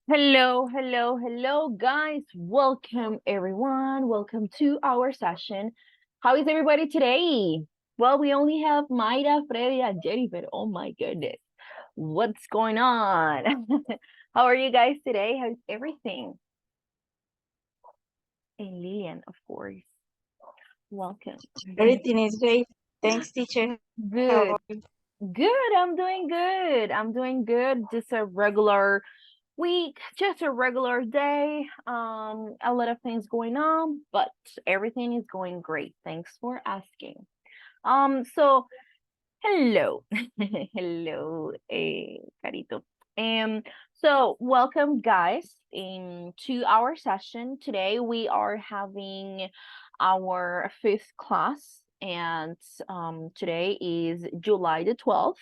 Hello, hello, hello, guys. Welcome, everyone. Welcome to our session. How is everybody today? Well, we only have Mayra, Freddy, and Jennifer. Oh my goodness. What's going on? How are you guys today? How's everything? And Lilian, of course. Welcome. Everything is great. Thanks, teacher. How Good. about you? Good. I'm doing good. I'm doing good. Just a regular week, just a regular day. A lot of things going on, but everything is going great. Thanks for asking. So hello, hello, Carito. So welcome, guys, to our session today. We are having our fifth class, and today is July the 12th.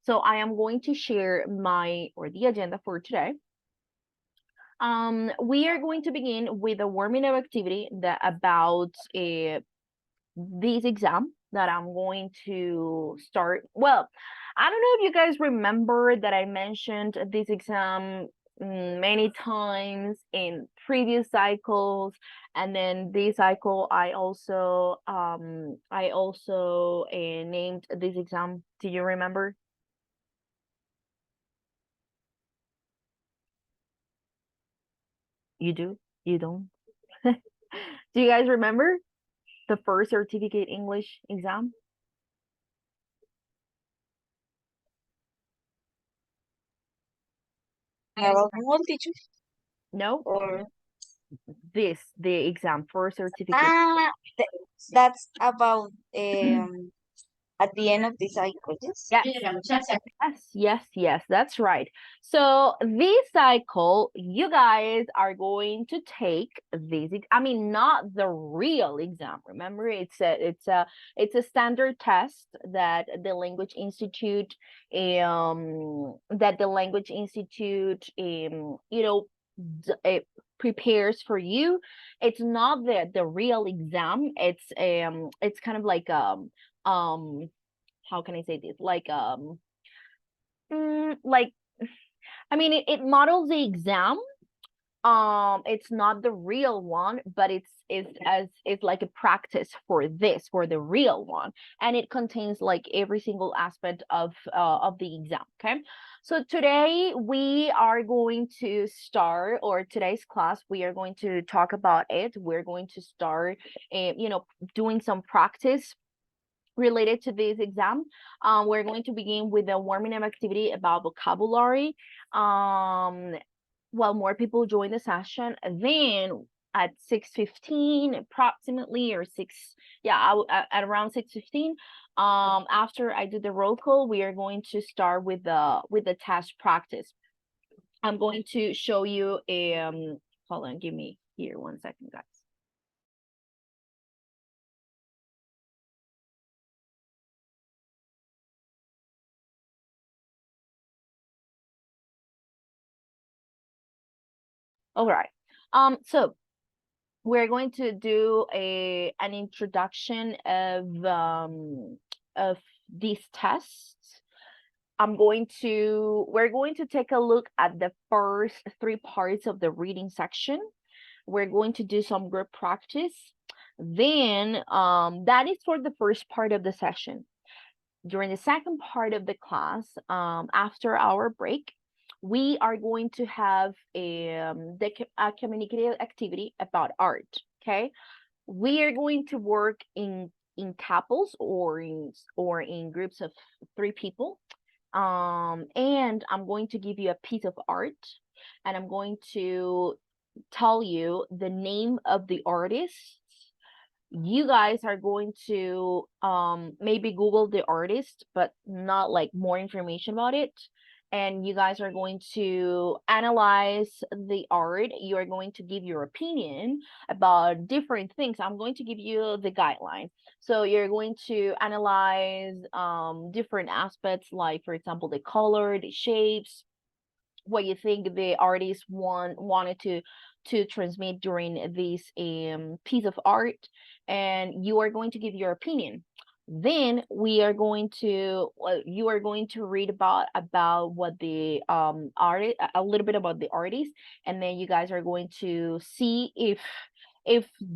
So I am going to share the agenda for today. We are going to begin with a warming up activity that about this exam that I'm going to start. Well, I don't know if you guys remember that I mentioned this exam many times in previous cycles, and then this cycle I also named this exam. Do you remember? You do? You don't? Do you guys remember the first certificate English exam? About all teacher? No, Or the exam first certificate. ah, th that's about at the end of the cycle, yes? Yes, yes, that's right. So this cycle, you guys are going to take I mean, not the real exam. Remember, it's a standard test that the Language Institute, it prepares for you. It's not the real exam. It's kind of like how can I say this? Like I mean, it models the exam. It's not the real one, but it's like a practice for the real one, and it contains like every single aspect of the exam. Okay, so today we are going to start, or today's class we are going to talk about it. We're going to start, doing some practice related to this exam. We're going to begin with a warming up activity about vocabulary. While more people join the session, then at 6:15 approximately, or at around 6:15, after I do the roll call, we are going to start with the test practice. I'm going to show you hold on, give me here 1 second, guys. All right. So we're going to do an introduction of these tests. We're going to take a look at the first three parts of the reading section. We're going to do some group practice. Then that is for the first part of the session. During the second part of the class, after our break, we are going to have a communicative activity about art. Okay, we are going to work in couples, or in groups of three people, and I'm going to give you a piece of art, and I'm going to tell you the name of the artist. You guys are going to maybe Google the artist, but not like more information about it. And you guys are going to analyze the art. You are going to give your opinion about different things. I'm going to give you the guideline. So you're going to analyze different aspects, like for example the color, the shapes, what you think the artist wanted to transmit during this piece of art, and you are going to give your opinion. Then we are going to, well, you are going to read about what the artist, a little bit about the artist, and then you guys are going to see if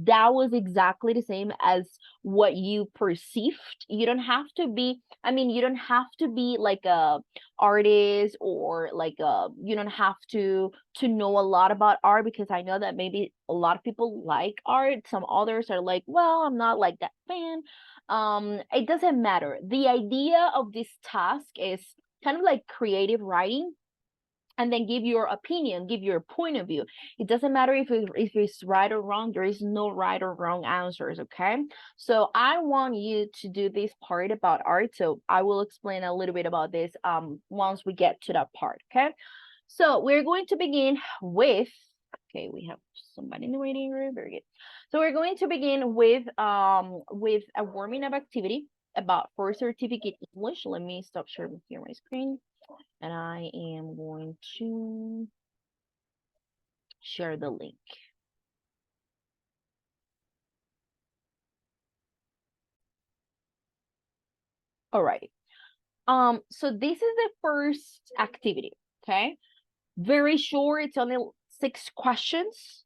that was exactly the same as what you perceived. You don't have to be, I mean, you don't have to be like a artist, or like you don't have to know a lot about art, because I know that maybe a lot of people like art. Some others are like, well, I'm not like that fan. It doesn't matter. The idea of this task is kind of like creative writing, and then give your opinion, give your point of view. It doesn't matter if it's right or wrong. There is no right or wrong answers, okay? So I want you to do this part about art. So I will explain a little bit about this once we get to that part, okay? So we're going to begin with, okay, we have somebody in the waiting room, very good. So we're going to begin with a warming up activity about first certificate English. Let me stop sharing here my screen, and I am going to share the link. All right. So this is the first activity, okay? Very short, it's only 6 questions.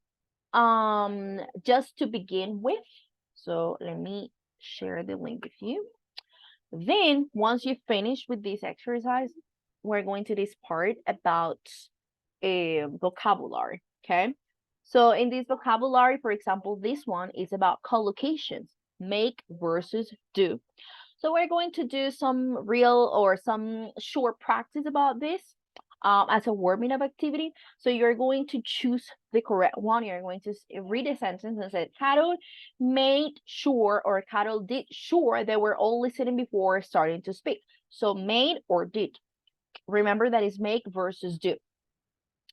Just to begin with. So let me share the link with you. Then once you finish with this exercise, we're going to this part about a vocabulary, okay? So in this vocabulary, for example, this one is about collocations, make versus do. So we're going to do some real or some short practice about this as a warming up activity. So you're going to choose the correct one. You're going to read a sentence and say, Carol made sure, or Carol did sure they were all listening before starting to speak. So made or did. Remember that is make versus do.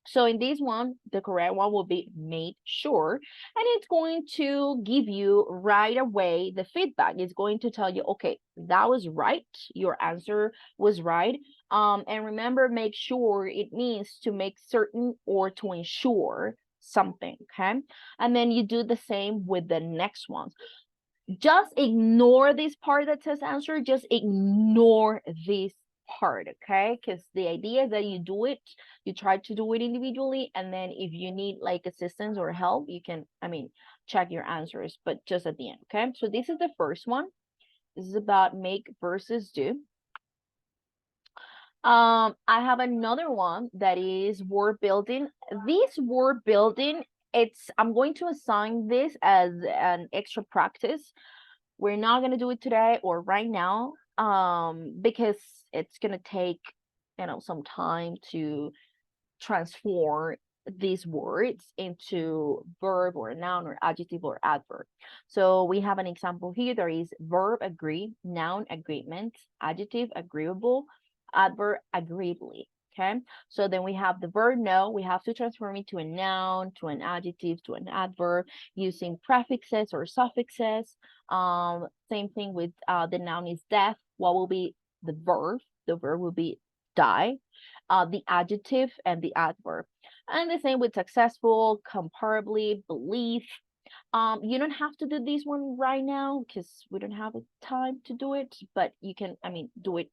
So in this one, the correct one will be made sure, and it's going to give you right away the feedback. It's going to tell you, okay, that was right. Your answer was right. And remember, make sure, it means to make certain or to ensure something, okay? And then you do the same with the next ones. Just ignore this part that says answer. Just ignore this part, okay? Because the idea is that you do it, you try to do it individually, and then if you need like assistance or help, you can, I mean, check your answers, but just at the end, okay? So this is the first one. This is about make versus do. I have another one that is word building. This word building, I'm going to assign this as an extra practice. We're not going to do it today or right now, because it's going to take, some time to transform these words into verb or noun or adjective or adverb. So we have an example here. There is verb agree, noun agreement, adjective agreeable, adverb agreeably. Okay, so then we have the verb know. We have to transform it to a noun, to an adjective, to an adverb using prefixes or suffixes. Same thing with the noun is deaf. What will be the verb? The verb will be die, the adjective and the adverb. And the same with successful, comparably, belief. You don't have to do this one right now because we don't have time to do it, but you can, do it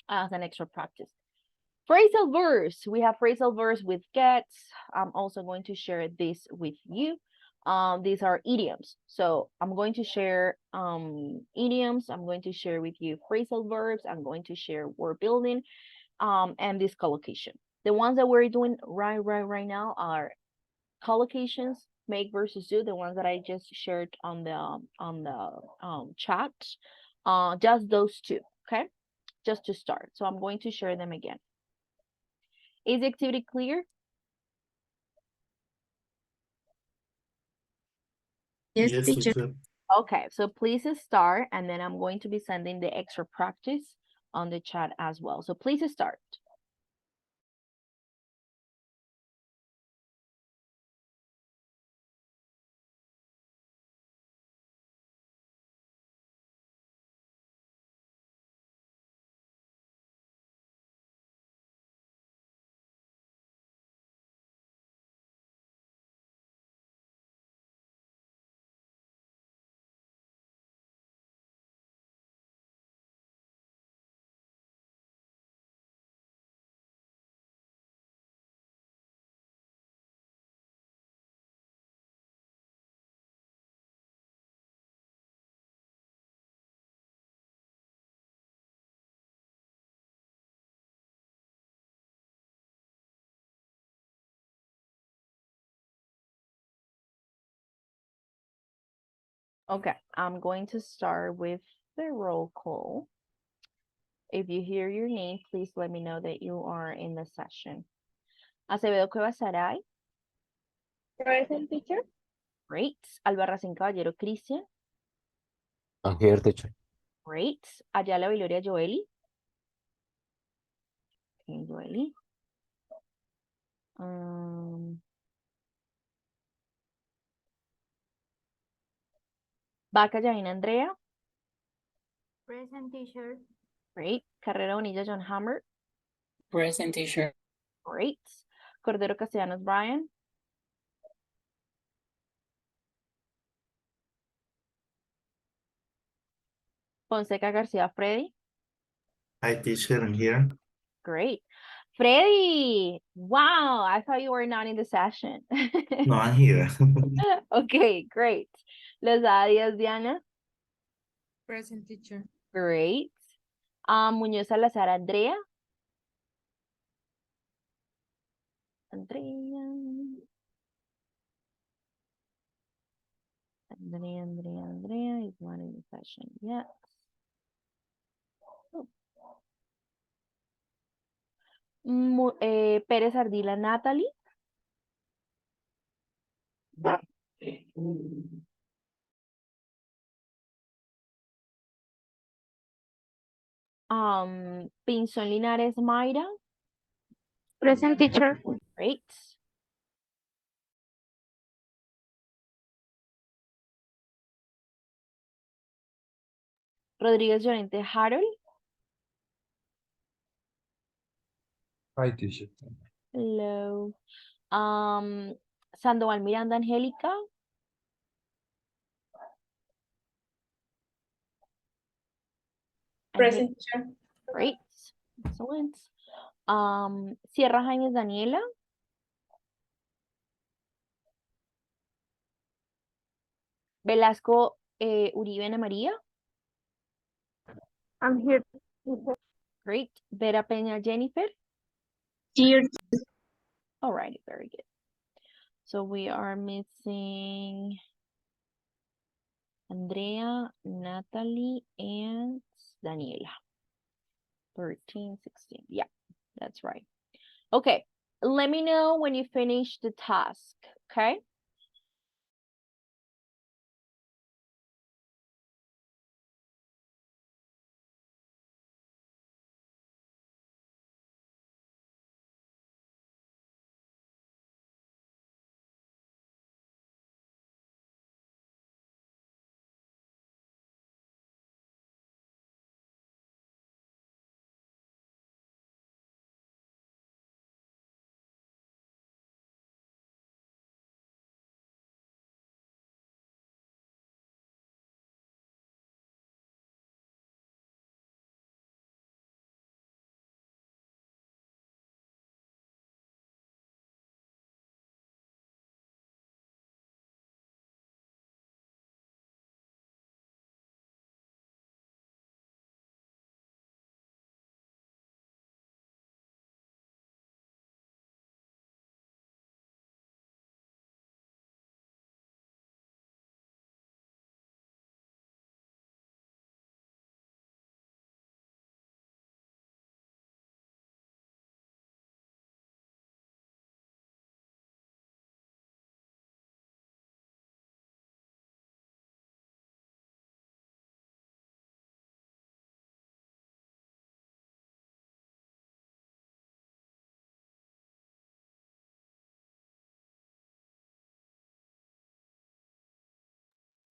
as an extra practice. Phrasal verbs. We have phrasal verbs with gets. I'm also going to share this with you. These are idioms. So I'm going to share idioms. I'm going to share with you phrasal verbs. I'm going to share word building, and this collocation. The ones that we're doing right now are collocations, make versus do, the ones that I just shared on the chat. Just those two, okay? Just to start. So I'm going to share them again. Is the activity clear? Yes, Yes, teacher. teacher. Okay, so please start, and then I'm going to be sending the extra practice on the chat as well. So please start. Okay, I'm going to start with the roll call. If you hear your name, please let me know that you are in the session. Acevedo Cuevas Saray. Present, teacher. Great. Albarracín Caballero Cristian. I'm here, teacher. Great. Ayala Viloria Joeli. Okay, Joeli. Vaca Yaina Andrea. Present, teacher. Great. Carrera Bonilla John Hammer. Present, teacher. Great. Cordero Castellanos Brian. Fonseca García Freddy. Hi, teacher, I'm here. Great. Freddy, wow, I thought you were not in the session. No, I'm here. Okay, great. Lozada Díaz Diana. Present, teacher. Great. Muñoz Salazar Andrea. Andrea is not in the session yet. Pérez Ardila Natalie. Pinzón Linares Mayra. Present, teacher. Great. Rodríguez Llorente Harold. Hi, teacher. Hello. Sandoval Miranda Angélica. Present, teacher. Great. Excellent. Sierra Jaime Daniela. Velasco Uribe Ana María. I'm here. Great. Vera Peña Jennifer. Here. Alrighty, very good. So we are missing Andrea, Natalie, and Daniela. 13, 16. Yeah, that's right. Okay, let me know when you finish the task, okay?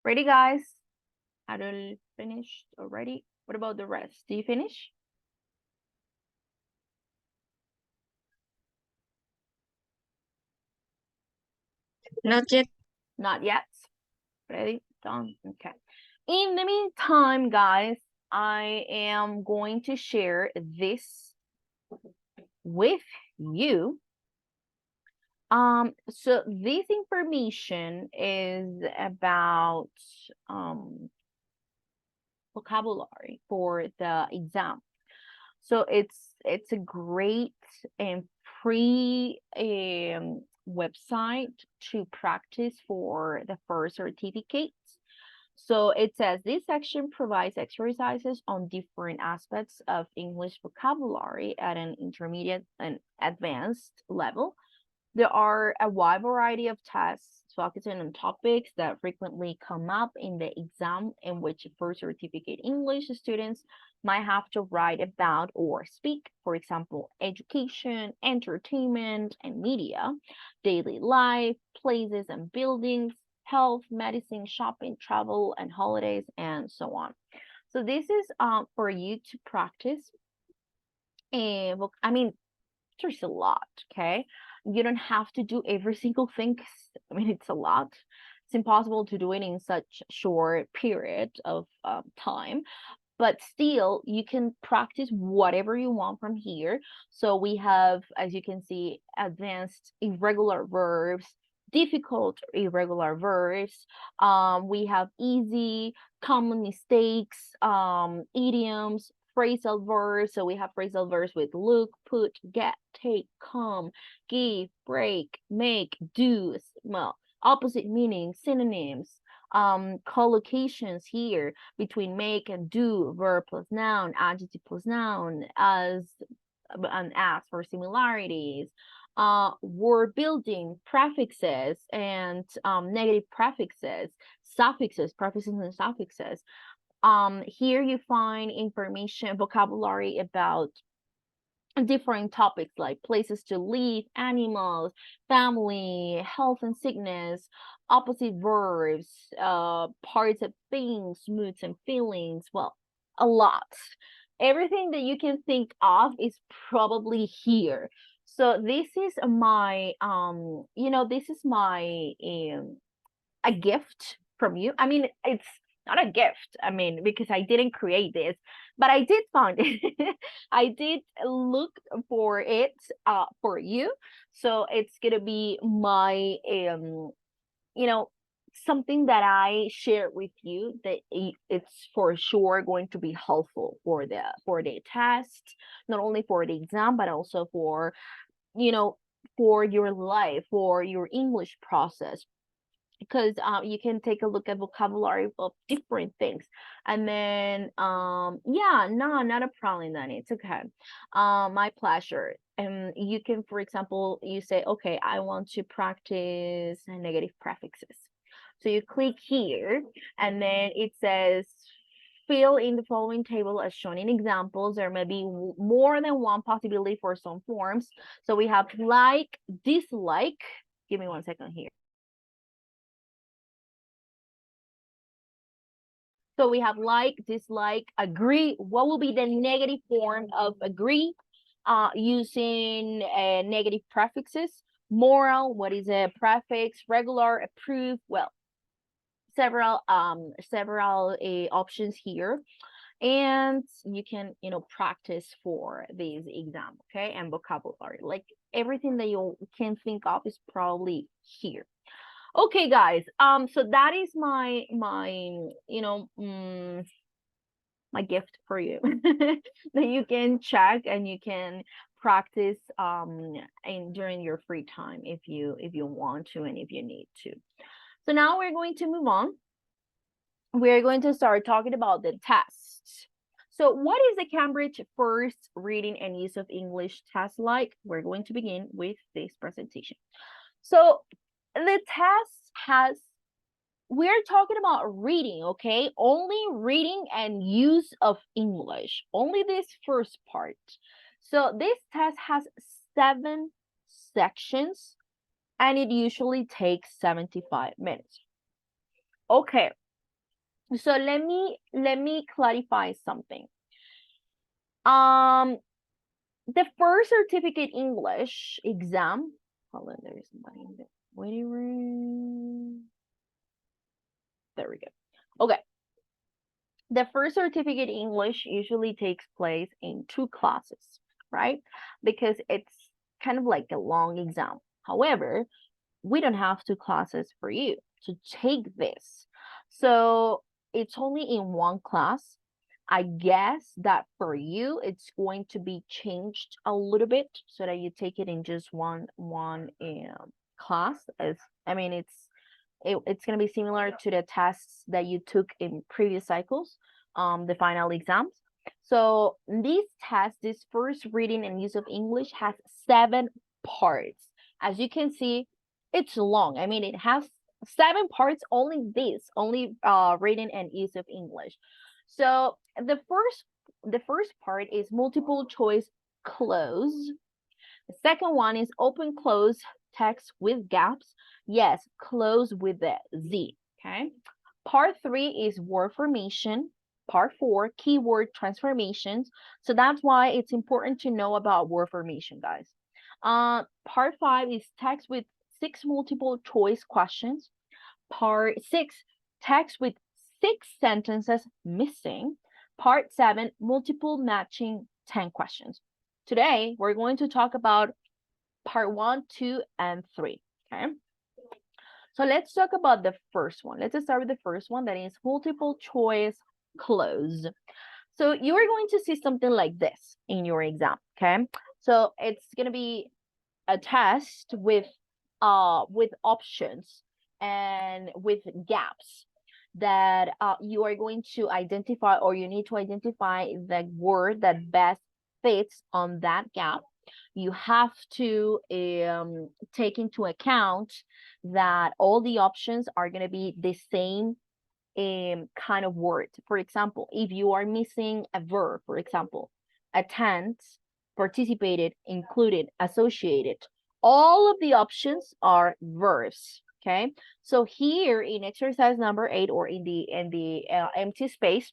Ready, guys? Adol finished already. What about the rest? Do you finish? Not yet. Not yet. Ready? Done. Okay. In the meantime, guys, I am going to share this with you. So this information is about vocabulary for the exam. So it's a great and free website to practice for the first certificates. So it says this section provides exercises on different aspects of English vocabulary at an intermediate and advanced level. There are a wide variety of tests focusing on topics that frequently come up in the exam, in which first certificate English students might have to write about or speak. For example, education, entertainment, and media, daily life, places and buildings, health, medicine, shopping, travel, and holidays, and so on. So this is for you to practice. And I mean, there's a lot, okay? You don't have to do every single thing. I mean, it's a lot. It's impossible to do it in such short period of time, but still you can practice whatever you want from here. So we have, as you can see, advanced irregular verbs, difficult irregular verbs. We have easy, common mistakes, idioms, phrasal verbs. So we have phrasal verbs with look, put, get, take, come, give, break, make, do, well, opposite meaning, synonyms, collocations here between make and do, verb plus noun, adjective plus noun, as and as for similarities, word building, prefixes and negative prefixes, suffixes, prefixes and suffixes. Here you find information, vocabulary about different topics like places to live, animals, family, health and sickness, opposite verbs, parts of things, moods and feelings. Well, a lot. Everything that you can think of is probably here. So this is my this is my a gift from you. I mean, it's not a gift. I mean, because I didn't create this, but I did find it. I did look for it for you. So it's gonna be my something that I share with you that it's for sure going to be helpful for the test, not only for the exam, but also for for your life, for your English process, because you can take a look at vocabulary of different things. And then yeah, no, not a problem, then it's okay. My pleasure. And you can, for example, you say, okay, I want to practice negative prefixes. So you click here and then it says fill in the following table as shown in examples. There may be more than one possibility for some forms. So we have like, dislike. Give me 1 second here. So we have like, dislike, agree. What will be the negative form of agree? Using negative prefixes. Moral, what is a prefix? Regular, approve. Well, several options here, and you can practice for this exam, okay? And vocabulary, like everything that you can think of is probably here. Okay, guys, so that is my my gift for you that you can check and you can practice during your free time if you want to and if you need to. So now we're going to move on. We're going to start talking about the tests. So what is the Cambridge First Reading and Use of English test like? We're going to begin with this presentation. So the test we're talking about reading, okay? Only reading and use of English, only this first part. So this test has 7 sections and it usually takes 75 minutes. Okay, so let me clarify something. The first certificate English exam, hold on, there is somebody in the waiting room. There we go. Okay. The first certificate English usually takes place in 2 classes, right? Because it's kind of like a long exam. However, we don't have 2 classes for you to take this. So it's only in 1 class. I guess that for you, it's going to be changed a little bit so that you take it in just one class. As I mean, it's it's going to be similar to the tests that you took in previous cycles, the final exams. So this test, this first reading and use of English, has 7 parts. As you can see, it's long. I mean, it has 7 parts, only reading and use of English. So the first part is multiple choice close. The second one is open close text with gaps. Yes, close with the Z, okay? Part 3 is word formation. Part 4, keyword transformations. So that's why it's important to know about word formation, guys. Part 5 is text with 6 multiple choice questions. Part 6, text with 6 sentences missing. Part 7, multiple matching 10 questions. Today, we're going to talk about part 1, 2, and 3, okay? So let's talk about the first one. Let's start with the first one, that is multiple choice close. So you are going to see something like this in your exam, okay? So it's going to be a test with options and with gaps that you are going to identify, or you need to identify the word that best fits on that gap. You have to take into account that all the options are going to be the same kind of word. For example, if you are missing a verb, for example, attend, participated, included, associated, all of the options are verbs. Okay, so here in exercise number 8, or in the empty space,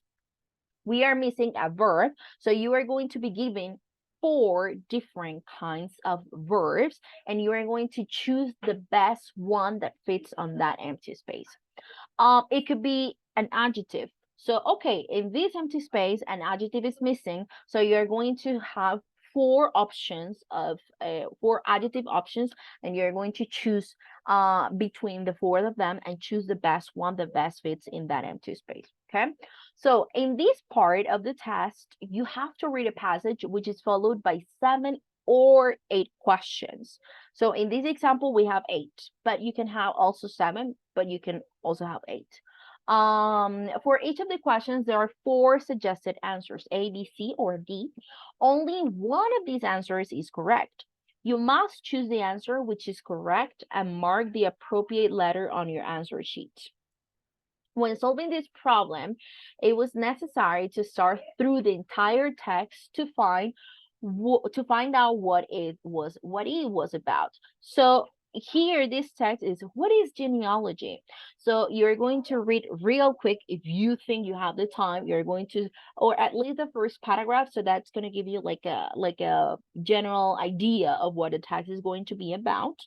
we are missing a verb. So you are going to be given 4 different kinds of verbs, and you are going to choose the best one that fits on that empty space. It could be an adjective. So, okay, in this empty space, an adjective is missing. So you're going to have 4 options of 4 adjective options, and you're going to choose between the 4 of them and choose the best one that best fits in that empty space. Okay. So in this part of the test, you have to read a passage which is followed by 7 or 8 questions. So in this example, we have 8, but you can have also 7, but you can also have 8. For each of the questions, there are 4 suggested answers, A, B, C, or D. Only one of these answers is correct. You must choose the answer which is correct and mark the appropriate letter on your answer sheet. When solving this problem, it was necessary to start through the entire text to find out what it was about. So here, this text is, what is genealogy? So you're going to read real quick. If you think you have the time, you're going to, or at least the first paragraph. So that's going to give you like a general idea of what the text is going to be about.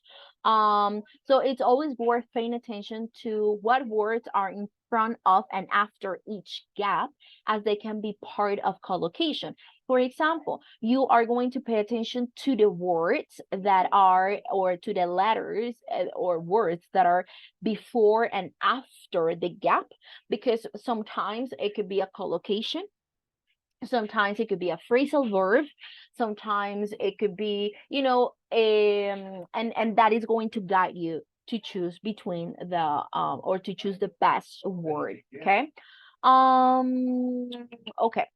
So it's always worth paying attention to what words are in front of and after each gap, as they can be part of collocation. For example, you are going to pay attention to the words that are, or to the letters or words that are before and after the gap, because sometimes it could be a collocation. Sometimes it could be a phrasal verb. Sometimes it could be, and that is going to guide you to choose between the or to choose the best word. Okay. Okay.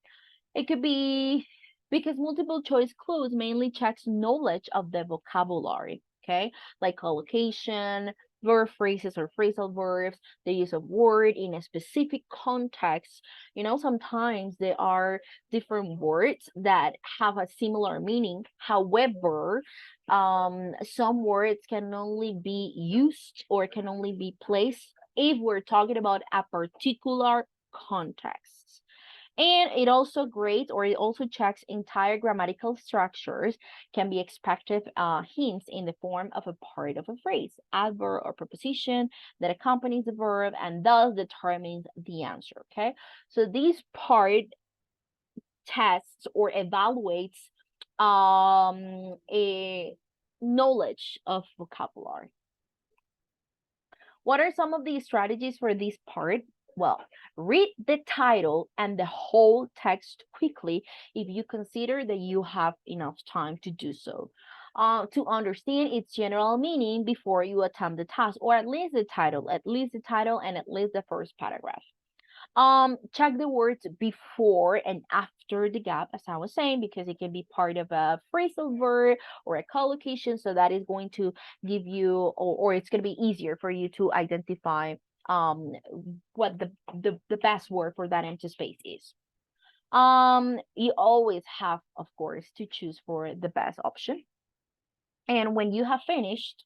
It could be, because multiple choice clues mainly checks knowledge of the vocabulary, okay? Like collocation, verb phrases or phrasal verbs, the use of word in a specific context. Sometimes there are different words that have a similar meaning. However, some words can only be used or can only be placed if we're talking about a particular context. And it also checks entire grammatical structures, can be expected hints in the form of a part of a phrase, adverb or preposition that accompanies the verb and thus determines the answer, okay? So this part tests or evaluates a knowledge of vocabulary. What are some of the strategies for this part? Well, read the title and the whole text quickly if you consider that you have enough time to do so. to understand its general meaning before you attempt the task, or at least the title, and at least the first paragraph. Check the words before and after the gap, as I was saying, because it can be part of a phrasal verb or a collocation, so that is going to give you, or it's going to be easier for you to identify what the best word for that empty space is. You always have, of course, to choose for the best option. And when you have finished,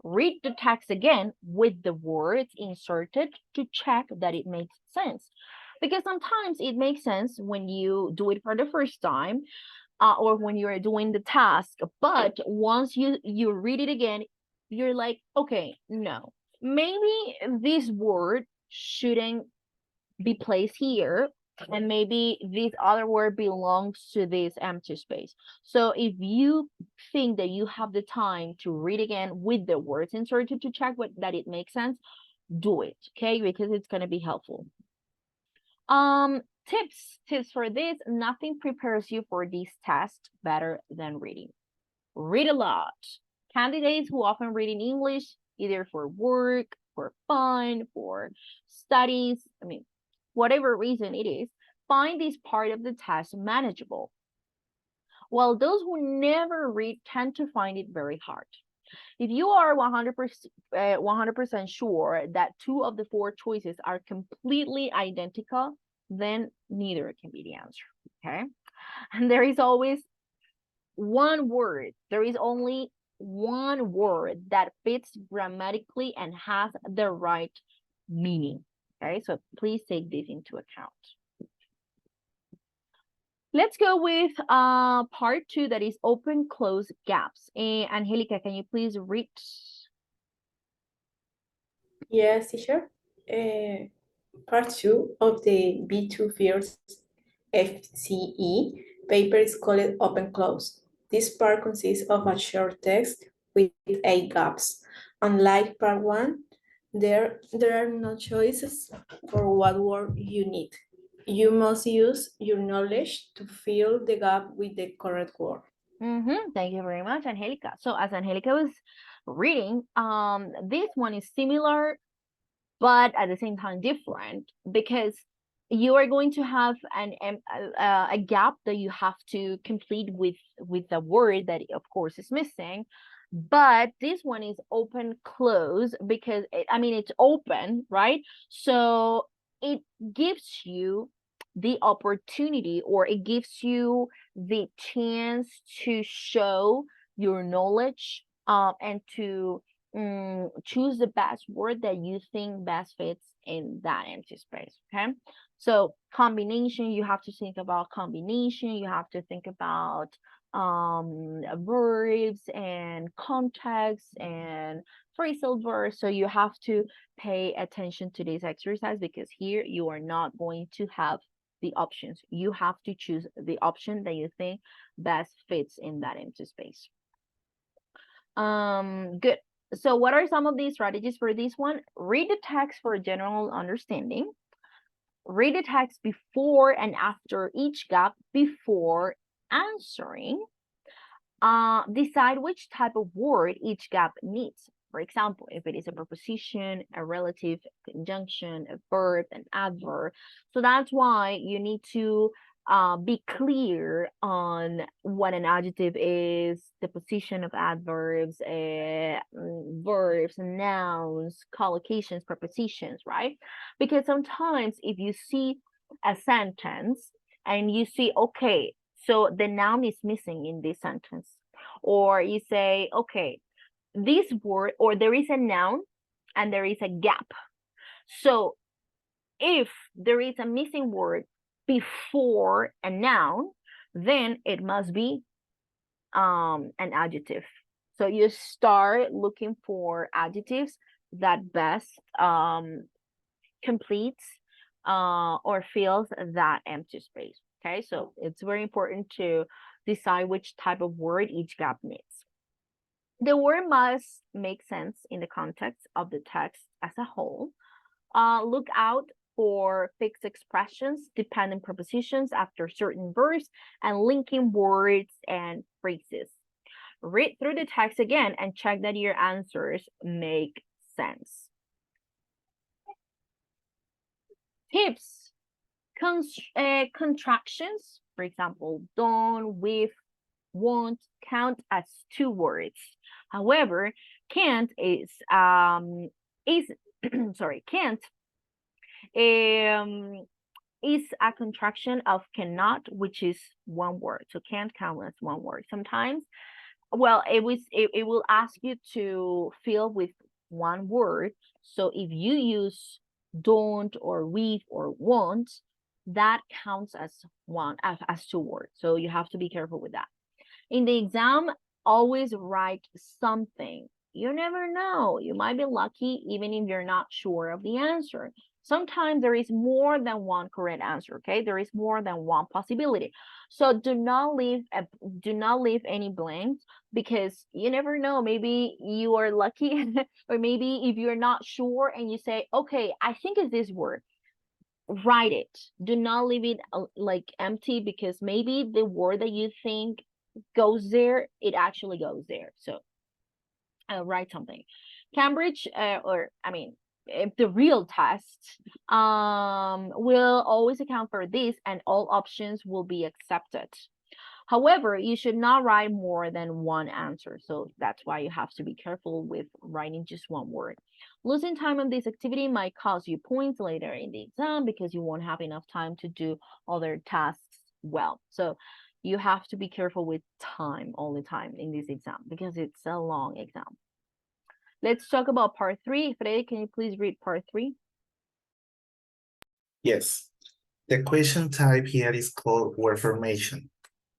read the text again with the words inserted to check that it makes sense. Because sometimes it makes sense when you do it for the first time, or when you're doing the task. But once you read it again, you're like, okay, no, maybe this word shouldn't be placed here, and maybe this other word belongs to this empty space. So if you think that you have the time to read again with the words inserted to check that it makes sense, do it, okay? Because it's going to be helpful. Tips for this: nothing prepares you for this test better than reading. Read a lot. Candidates who often read in English, either for work, for fun, for studies, whatever reason it is, find this part of the test manageable, while those who never read tend to find it very hard. If you are 100% sure that 2 of the 4 choices are completely identical, then neither can be the answer, okay? And there is always one word. There is only one word that fits grammatically and has the right meaning, okay? So please take this into account. Let's go with part 2, that is open close gaps. Angelica, can you please read? Yes, teacher. Part 2 of the B2 FCE paper is called Open Close. This part consists of a short text with 8 gaps. Unlike part 1, there are no choices for what word you need. You must use your knowledge to fill the gap with the correct word. Thank you very much, Angelica. So as Angelica was reading, this one is similar, but at the same time different, because you are going to have a gap that you have to complete with the word that, of course, is missing. But this one is open close because it's open, right? So it gives you the opportunity, or it gives you the chance to show your knowledge, and to choose the best word that you think best fits in that empty space, okay? So combination, you have to think about combination, you have to think about verbs and context and phrasal verbs. So you have to pay attention to this exercise, because here you are not going to have the options. You have to choose the option that you think best fits in that empty space. Good. So what are some of these strategies for this one? Read the text for general understanding. Read the text before and after each gap before answering. Decide which type of word each gap needs. For example, if it is a preposition, a relative, conjunction, a verb, an adverb. So that's why you need to be clear on what an adjective is, the position of adverbs, verbs, nouns, collocations, prepositions, right? Because sometimes if you see a sentence and you see, okay, so the noun is missing in this sentence, or you say, okay, this word, or there is a noun and there is a gap. So if there is a missing word before a noun, then it must be an adjective. So you start looking for adjectives that best completes or fills that empty space. Okay, so it's very important to decide which type of word each gap needs. The word must make sense in the context of the text as a whole. Look out for fixed expressions, dependent prepositions after certain verbs, and linking words and phrases. Read through the text again and check that your answers make sense. Tips. Contractions, for example, don't, with, won't, count as 2 words. However, can't is sorry, can't is a contraction of cannot, which is 1 word. So can't count as 1 word. Sometimes, well, it will ask you to fill with 1 word. So if you use don't or with or won't, that counts as 2 words. So you have to be careful with that. In the exam, always write something. You never know. You might be lucky even if you're not sure of the answer. Sometimes there is more than 1 correct answer, okay? There is more than 1 possibility. So do not leave any blanks, because you never know. Maybe you are lucky or maybe if you're not sure and you say, okay, I think it's this word, write it. Do not leave it like empty, because maybe the word that you think goes there, it actually goes there. So write something. Cambridge, if the real test will always account for this, and all options will be accepted. However, you should not write more than 1 answer. So that's why you have to be careful with writing just 1 word. Losing time on this activity might cost you points later in the exam, because you won't have enough time to do other tasks well. So you have to be careful with time all the time in this exam, because it's a long exam. Let's talk about part 3. Freddy, can you please read part 3? Yes. The question type here is called word formation.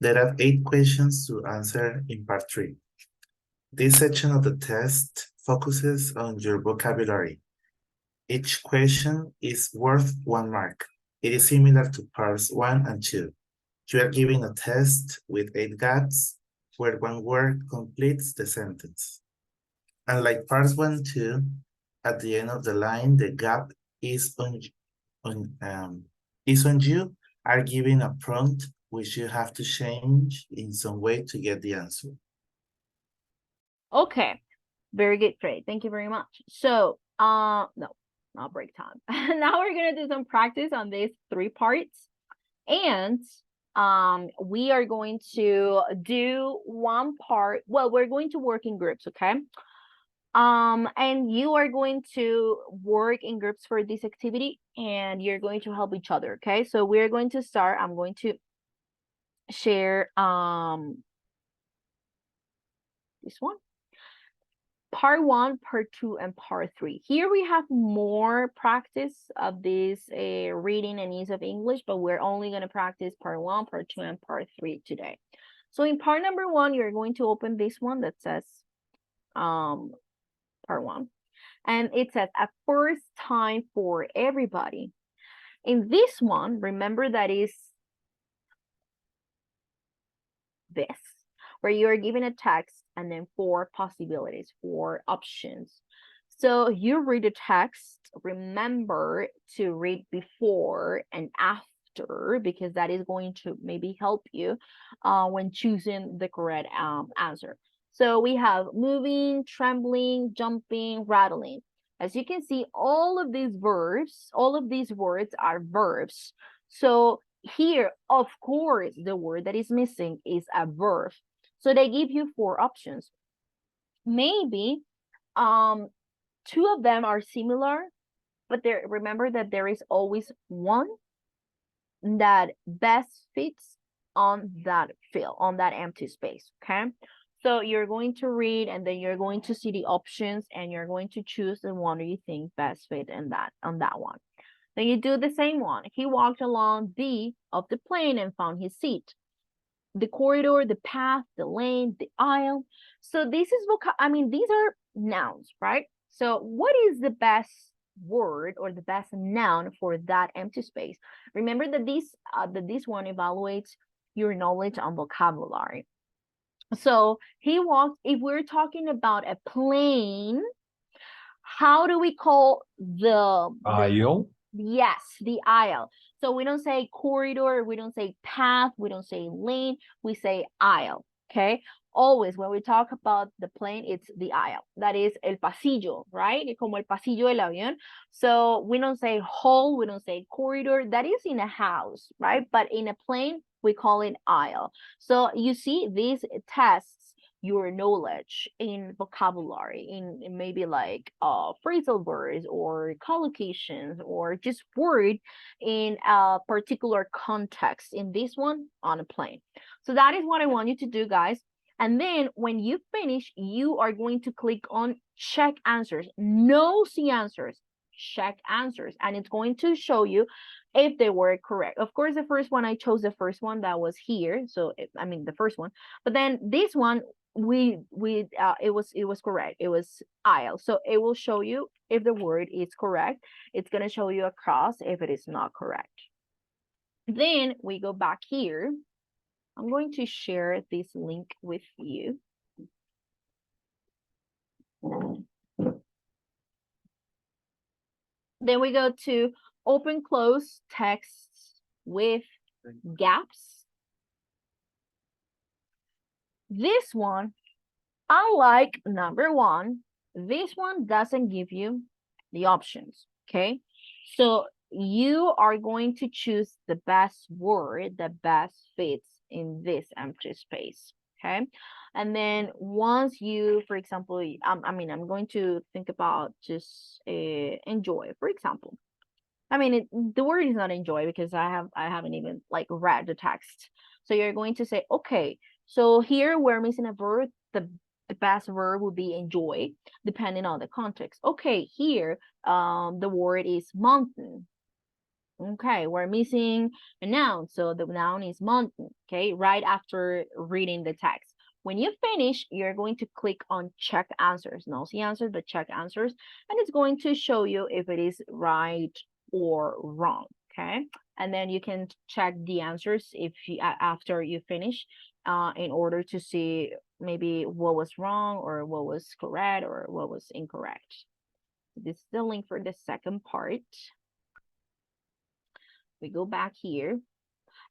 There are 8 questions to answer in part 3. This section of the test focuses on your vocabulary. Each question is worth 1 mark. It is similar to parts 1 and 2. You are given a test with 8 gaps where 1 word completes the sentence. Unlike parts 1 and 2, at the end of the line, the gap is on you are given a prompt which you have to change in some way to get the answer. Okay, very good, Fred. Thank you very much. So, no, not break time. Now we're gonna do some practice on these 3 parts, and we are going to do 1 part. Well, we're going to work in groups, okay? And you are going to work in groups for this activity, and you're going to help each other, okay? So we're going to start. I'm going to share this one. Part 1, part 2, and part 3. Here we have more practice of this reading and use of English, but we're only going to practice part 1, part 2, and part 3 today. So in part number 1, you're going to open this one that says part 1. And it says a first time for everybody. In this one, remember that is this, where you are given a text and then 4 possibilities, 4 options. So you read the text, remember to read before and after, because that is going to maybe help you when choosing the correct answer. So we have moving, trembling, jumping, rattling. As you can see, all of these words are verbs. So here, of course, the word that is missing is a verb. So they give you 4 options. Maybe 2 of them are similar, but remember that there is always one that best fits on that field, on that empty space, okay? So you're going to read, and then you're going to see the options, and you're going to choose the one you think best fit on that one. Then you do the same one. He walked along of the plane and found his seat. The corridor, the path, the lane, the aisle. So this is these are nouns, right? So what is the best word or the best noun for that empty space? Remember that this one evaluates your knowledge on vocabulary. So he walked, if we're talking about a plane, how do we call the Aisle. Yes, the aisle. So we don't say corridor, we don't say path, we don't say lane, we say aisle, okay? always when we talk about the plane, it's the aisle. That is el pasillo, right? Como el pasillo del avión. So we don't say hall, we don't say corridor. That is in a house, right? But in a plane, we call it aisle. So you see, these tests your knowledge in vocabulary, in maybe like phrasal verbs or collocations or just word in a particular context. In this one, on a plane. So that is what I want you to do, guys. And then when you finish, you are going to click on check answers. No see answers, check answers. And it's going to show you if they were correct. Of course, the first one, I chose the first one that was here. So, I mean, the first one. But then this one, it was correct. It was aisle. So it will show you if the word is correct. It's going to show you a cross if it is not correct. Then we go back here. I'm going to share this link with you. Then we go to open close texts with gaps. This one, unlike number one, this one doesn't give you the options, okay? So you are going to choose the best word that best fits in this empty space, okay? And then once you, for example, I'm going to think about just enjoy, for example. I mean, the word is not enjoy because I haven't even like read the text. So you're going to say, okay, so here we're missing a verb. The best verb would be enjoy, depending on the context. Okay, here the word is mountain. Okay, we're missing a noun, so the noun is mountain. Okay, right after reading the text. When you finish, you're going to click on check answers. No see answers, but check answers, and it's going to show you if it is right or wrong. Okay, and then you can check the answers if you after you finish, in order to see maybe what was wrong or what was correct or what was incorrect. This is the link for the second part. We go back here,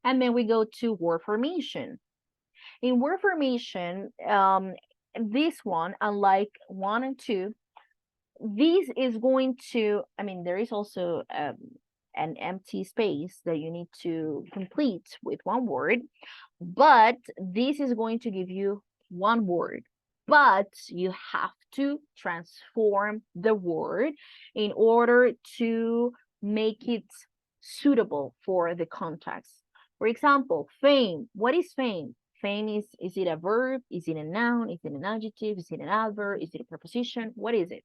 and then we go to word formation. In word formation, this one, unlike 1 and 2, this is going to, I mean, there is also an empty space that you need to complete with one word, but this is going to give you one word, but you have to transform the word in order to make it suitable for the context. For example, fame. What is fame? Fame is it a verb? Is it a noun? Is it an adjective? Is it an adverb? Is it a preposition? What is it?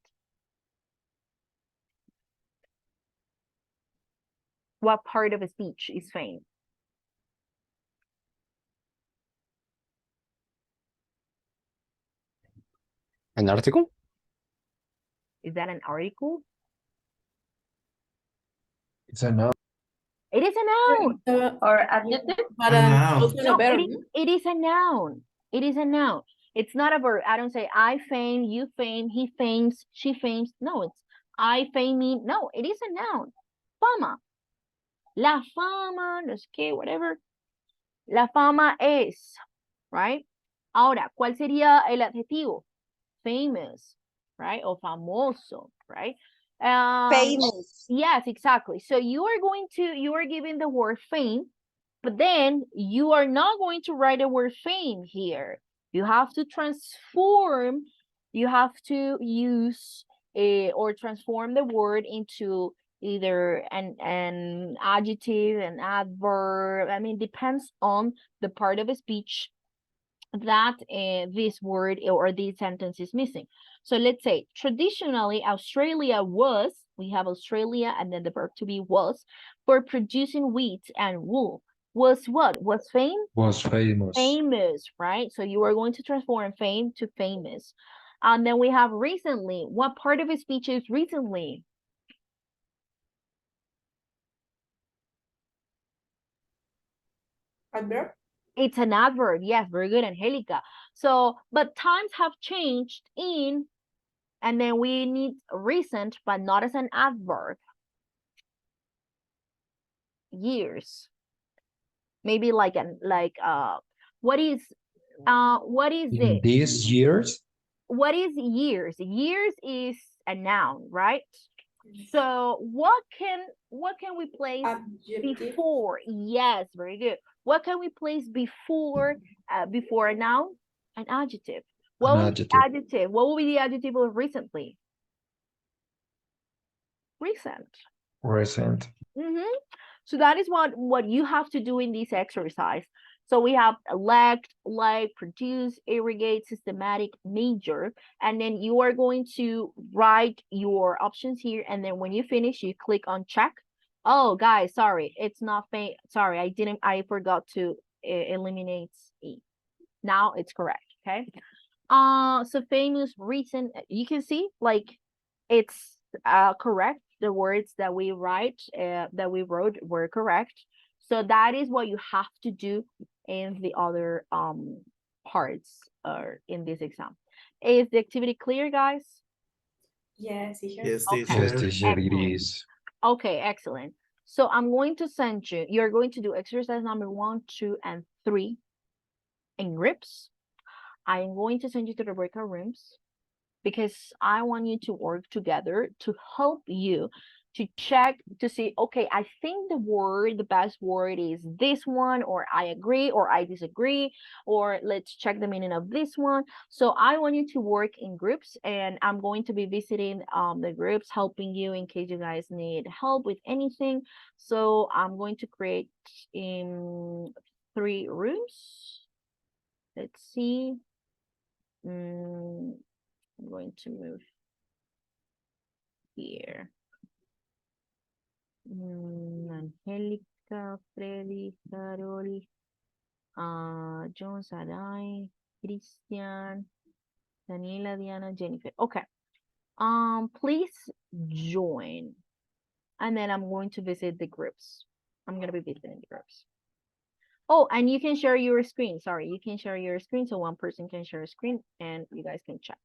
What part of a speech is fame? An article? Is that an article? It's a noun. It is a noun. Or adjective. But A noun. also No, a verb. it is a noun. It is a noun. It's not a verb. I don't say I fame, you fame, he fames, she fames. No, it's I fame me. No, it is a noun. Fama. La fama, no sé qué, whatever. La fama es, right? Ahora, ¿cuál sería el adjetivo? Famous, right? O famoso, right? Famous. Yes, exactly. So you are giving the word fame, but then you are not going to write the word fame here. You have to transform, you have to use or transform the word into either an adjective, an adverb. I mean, depends on the part of a speech that this word or this sentence is missing. So let's say traditionally Australia was, we have Australia and then the verb to be was, for producing wheat and wool. Was what? Was fame? Was famous. Famous, right? So you are going to transform fame to famous. And then we have recently. What part of a speech is recently? Adverb. It's an adverb. Yes, very good, Angelica. So, but times have changed in, and then we need recent, but not as an adverb. Years. Maybe like what is What is In this? these years, What is years? Years is a noun, right? So what can we place Adjective. before? Yes, very good. What can we place before before a noun? An adjective. What an will be the adjective. adjective? What will be the adjective of recently? Recent. Recent. So that is what you have to do in this exercise. So we have elect, like, produce, irrigate, systematic, major, and then you are going to write your options here, and then when you finish, you click on check. Oh, guys, sorry, it's not sorry, I forgot to eliminate E. Now it's correct, okay? So famous, recent, you can see, like, it's correct. The words that we wrote were correct. So that is what you have to do in the other parts or in this exam. Is the activity clear, guys? Yes, teacher. Yes, Okay. Yes, teacher. teacher, it Excellent. is. Okay, excellent. So I'm going to send you're going to do exercise number 1, 2, and 3 in groups. I am going to send you to the breakout rooms because I want you to work together to help you to check to see, okay, I think the best word is this one, or I agree, or I disagree, or let's check the meaning of this one. So I want you to work in groups, and I'm going to be visiting the groups, helping you in case you guys need help with anything. So I'm going to create in 3 rooms. Let's see. I'm going to move here. Angélica, Freddy, Carol, John, Sarai, Christian, Daniela, Diana, Jennifer. Okay. Please join. And then I'm going to visit the groups. I'm gonna be visiting the groups. Oh, and you can share your screen. Sorry, you can share your screen so one person can share a screen and you guys can check.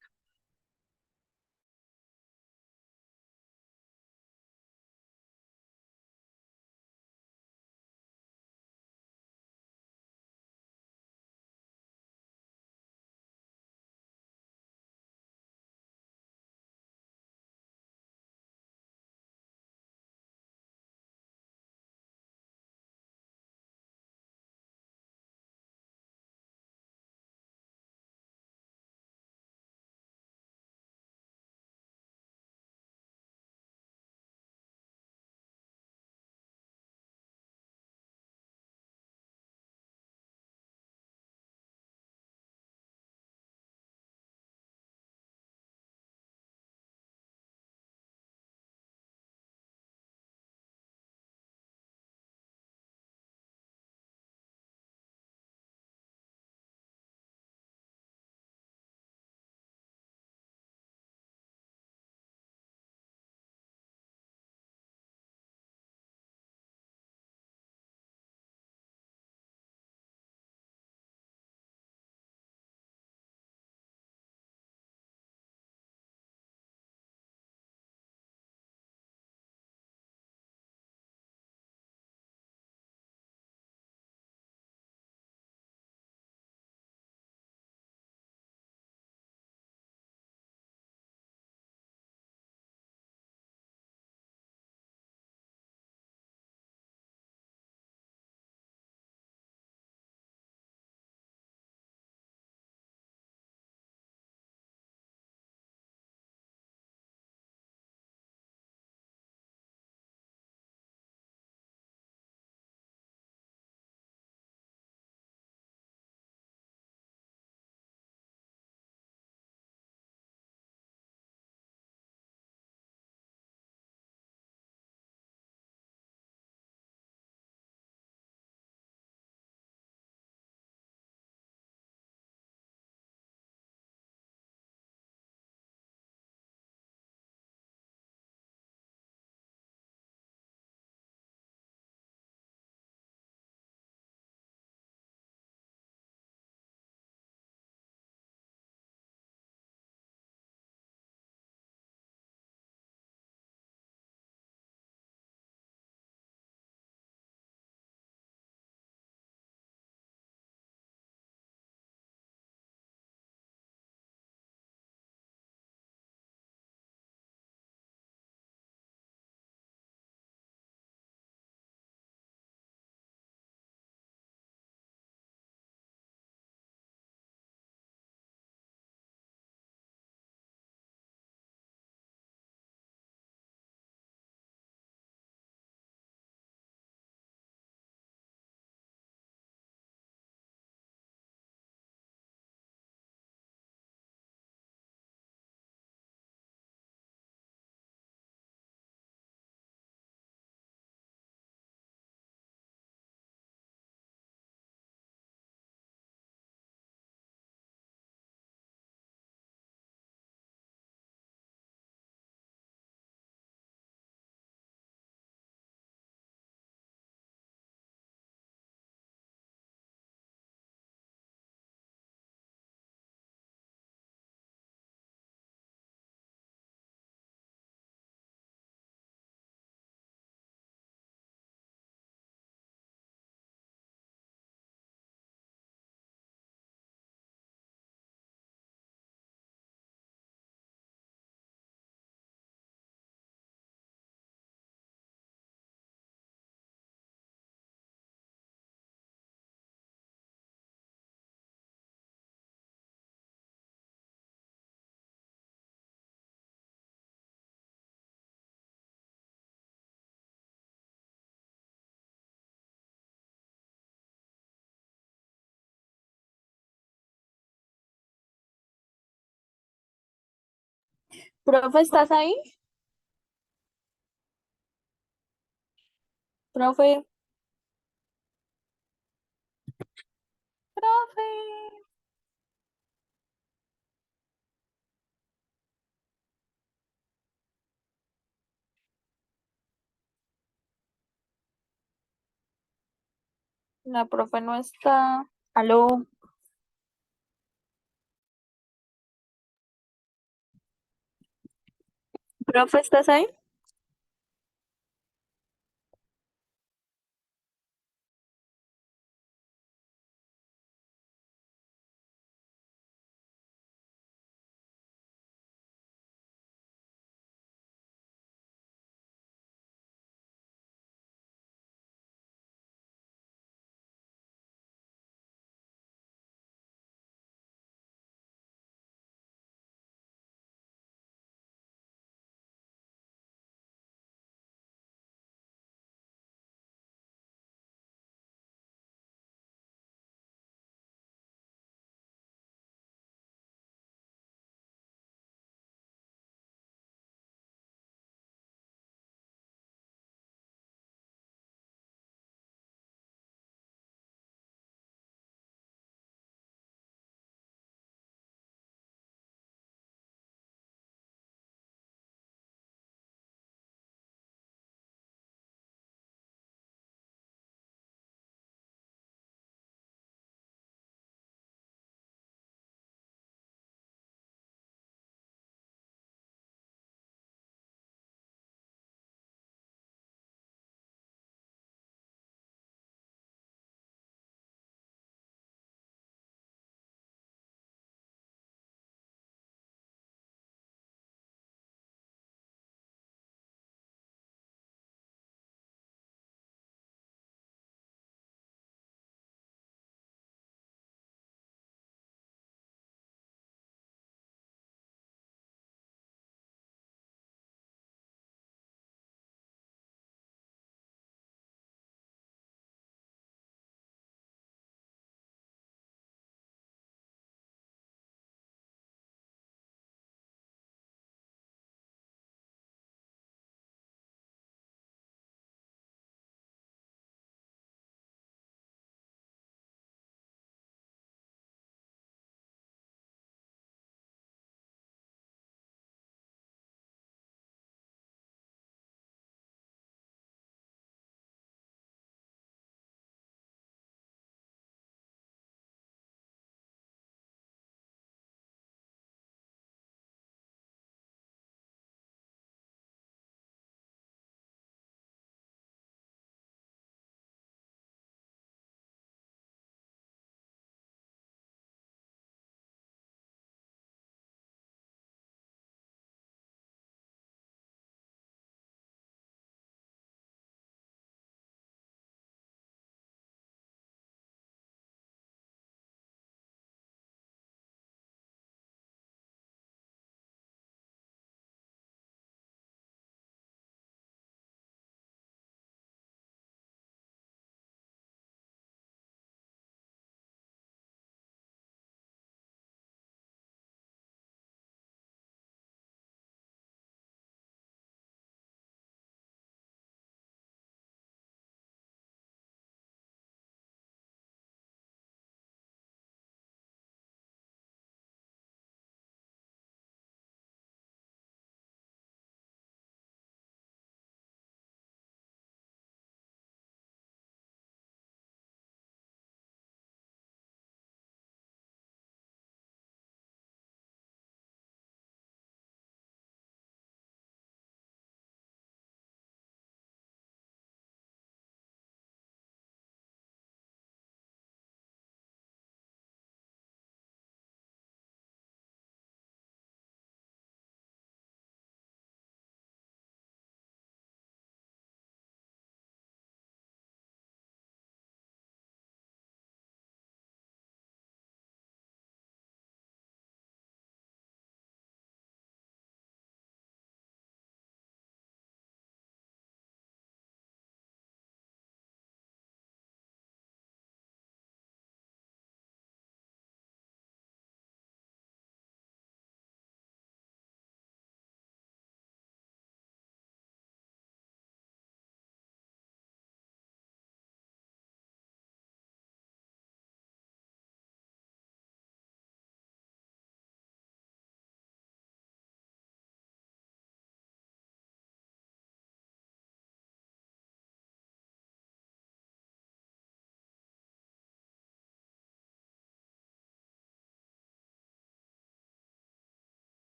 Profe, ¿estás ahí? Profe. Profe. La profe no está. Aló. Profe, ¿estás ahí?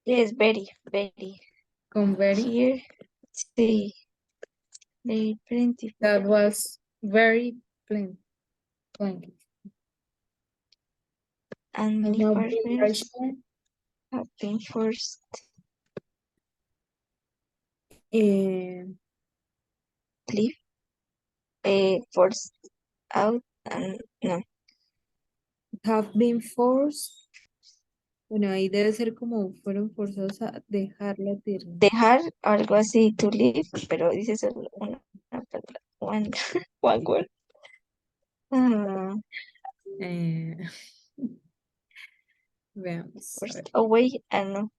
Yes, very, very. Con very. Here, sí. Very plentiful. That was very plain. Plain. And And many now farmers Russian, have been forced eh, leave, forced out, and no, have been forced. Bueno, ahí debe ser como fueron forzados a dejar la tierra. dejar algo así to leave, pero dice solo una palabra, one, one word. Ah, Eh, veamos. A ver. forced away, and no.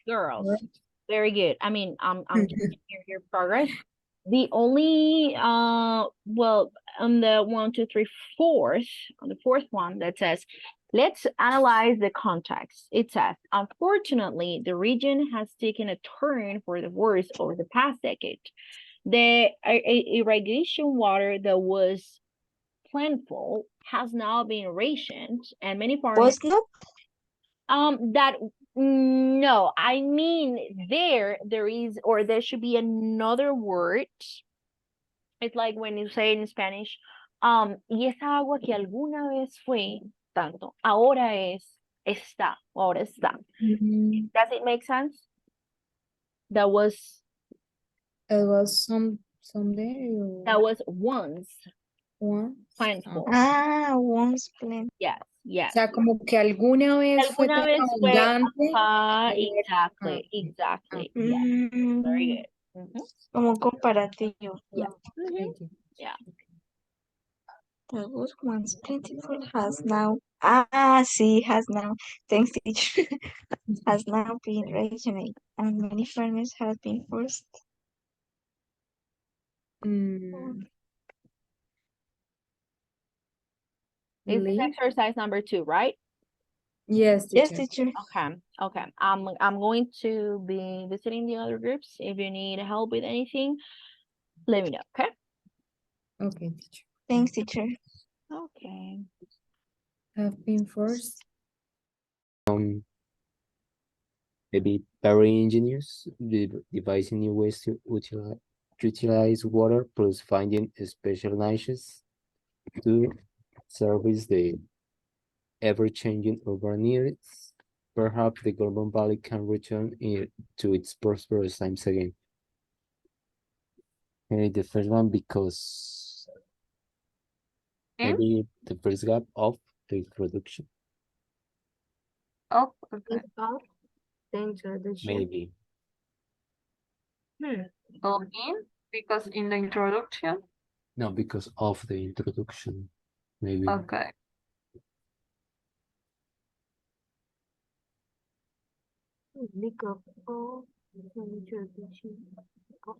Girls, What? very good. I mean, I'm checking your progress. The only well, on the 1, 2, 3, fourth, on the fourth one that says, let's analyze the context. It says, unfortunately, the region has taken a turn for the worse over the past decade. The irrigation water that was plentiful has now been rationed, and many farmers Was not that no, I mean there is, or there should be another word. It's like when you say in Spanish, y esa agua que alguna vez fue tanto, ahora está, ahora está. Mm, Does it make sense? That was that was someday or that was once once. plentiful. once plenty. Yes, O yes. sea, como que alguna vez fue Alguna tan vez fue, abundante. exactly, exactly. Yeah, very good. Como comparativo. Yeah. Okay, okay. Yeah. That was once plentiful, has now. See, has now. Thanks, teacher. Has now been rationed, and many farmers have been forced. Mm, This is leave? exercise number 2, right? Yes, Yes, teacher. teacher. Okay. I'm going to be visiting the other groups. If you need help with anything, let me know, okay? Okay, teacher. Thanks, teacher. Okay. Have been forced. Maybe battery engineers devising new ways to utilize water, plus finding special niches to service the ever-changing urban needs. Perhaps the Golden Valley can return to its prosperous times again. Okay, the first one, because maybe the first gap of the introduction. Oh, okay. The introduction. Maybe. Again, because in the introduction. No, because of the introduction. Maybe. Okay. Because of the introduction of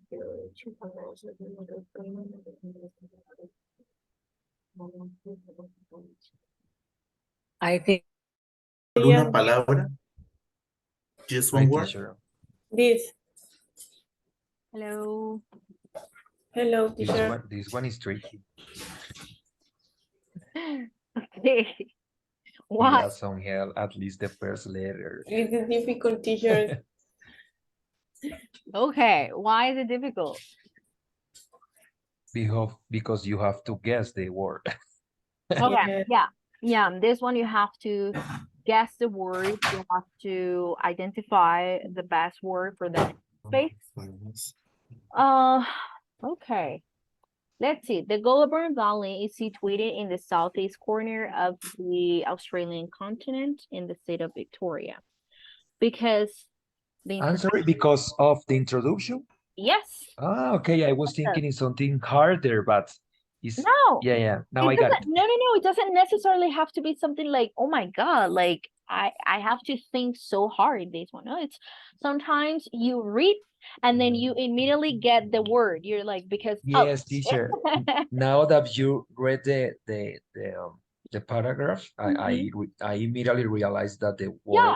I think Una palabra. Just one Right, word. teacher. This. Hello. Hello, This teacher. one is tricky. Okay. We Why? have some help, at least the first letter. It's a difficult, teacher. Okay. Why is it difficult? Because you have to guess the word. Okay. Yeah. Yeah. This one you have to guess the word. You have to identify the best word for the next space. Okay. Let's see. The Goulburn Valley is situated in the southeast corner of the Australian continent in the state of Victoria. Because the I'm sorry, because of the introduction? yes. Okay, I was thinking it's something harder, but it's No. yeah. Now It I got it. doesn't, no. It doesn't necessarily have to be something like, oh my God, like I have to think so hard this one. No, it's sometimes you read and then you immediately get the word. You're like, because Yes, teacher. Now that you read the paragraph, I immediately realized that the word yeah.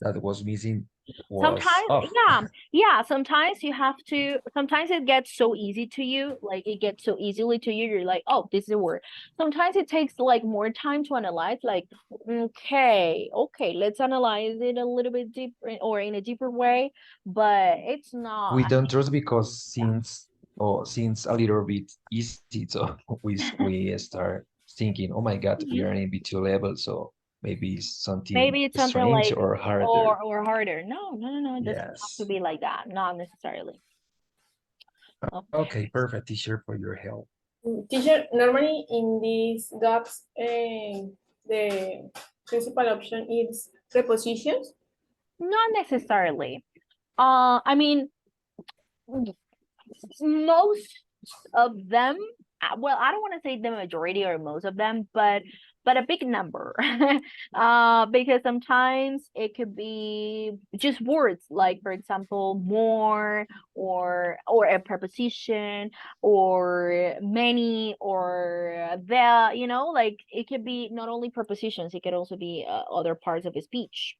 that was missing was Sometimes, off. yeah, sometimes you have to, sometimes it gets so easy to you, like it gets so easily to you, you're like, oh, this is a word. Sometimes it takes like more time to analyze, like, okay, let's analyze it a little bit deeper or in a deeper way, but it's not. We don't trust because since a little bit easy, so we start thinking, oh my God, we Mhm. are in B2 level, so maybe something Maybe it's something strange like or harder. or harder. No, it doesn't have to Yes. be like that, not necessarily. Okay, perfect, teacher, for your help. Teacher, normally in these gaps, the principal option is prepositions. Not necessarily. I mean, most of them, well, I don't want to say the majority or most of them, but a big number. Because sometimes it could be just words, like for example, more or a preposition or many or the, like it could be not only prepositions, it could also be other parts of a speech,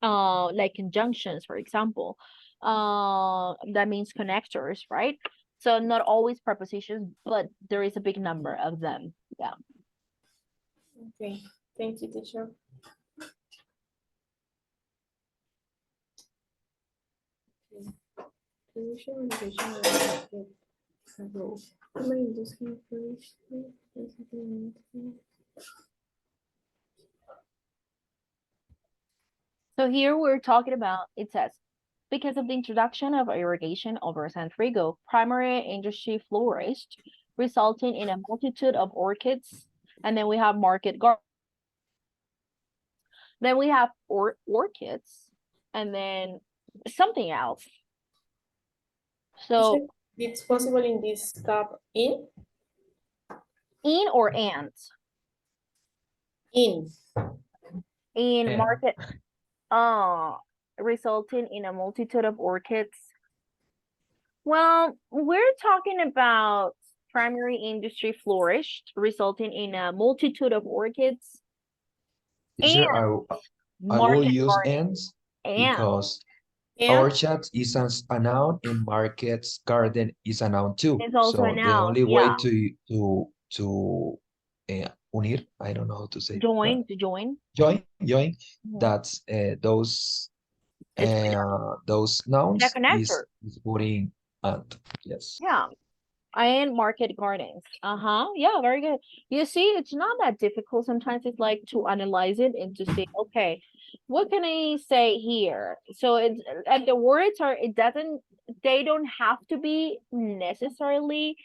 like conjunctions, for example. That means connectors, right? So not always prepositions, but there is a big number of them. Yeah. Okay, thank you, teacher. So here we're talking about, it says, because of the introduction of irrigation over San Frigo, primary industry flourished, resulting in a multitude of orchids. And then we have market gardens. Then we have orchids, and then something else. So Teacher, it's possible in this gap in or and in in market, resulting in a multitude of orchids. Well, we're talking about primary industry flourished, resulting in a multitude of orchids and Teacher, I will market use garden. ends And because and orchard is a noun and markets garden is a noun too. it's also a So the noun. only way Yeah. to unir, I don't know how to say Join, that. to join. Join, Mhm. that's those It's those the nouns connector. is putting and yes. Yeah. And market gardens. Yeah, very good. You see, it's not that difficult. Sometimes it's like to analyze it and to say, okay, what can I say here? So it's, and the words are, they don't have to be necessarily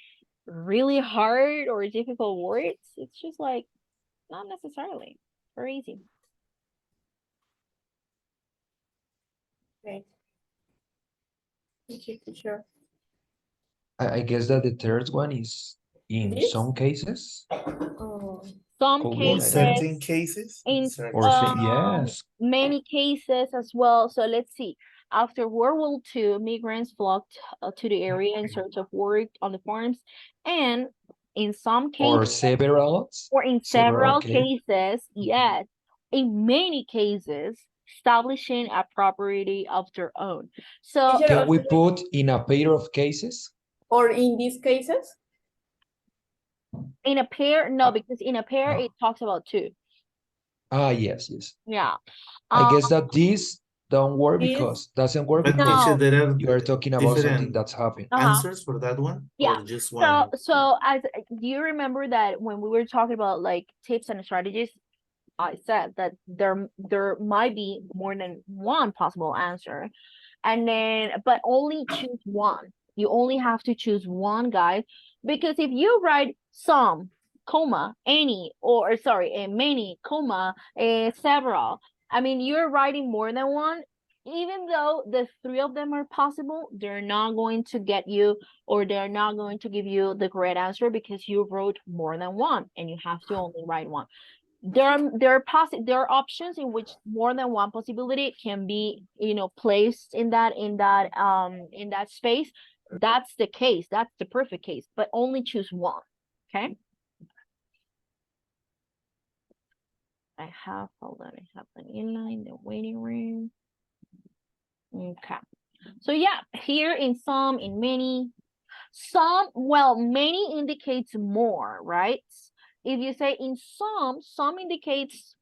really hard or difficult words. It's just like, not necessarily. Very easy. okay. Thank you, teacher. I guess that the third one is in This? some cases. Oh, Some Could be, In I don't know. certain cases, cases, in Or say yes. many cases as well. So let's see. After World War II, migrants flocked to the area in search of work on the farms, and in some Or cases, several. or in Several, several okay. cases, yes, in many cases, establishing a property of their own. So teacher, Can we also, put in a pair of cases? or in these cases? in a pair, no, Ah, because in a pair no. it talks about two. Yes. Yeah. I Um, guess that this don't work This, because doesn't work but because teacher, no. there are you are talking about something different that's happened. answers for that one, Yeah. or just one? So as do you remember that when we were talking about like tips and strategies, I said that there might be more than one possible answer, and then but only choose one. You only have to choose one, guys, because if you write some, comma, any, or sorry, many, comma, several, I mean you're writing more than one. Even though the three of them are possible, they're not going to get you, or they're not going to give you the correct answer because you wrote more than one and you have to only write one. There are options in which more than one possibility can be placed in that space. That's the case, that's the perfect case, but only choose one. Okay. Hold on, I have an inline in the waiting room. Okay. So yeah, here in some, in many, some, well, many indicates more, right? If you say in some indicates,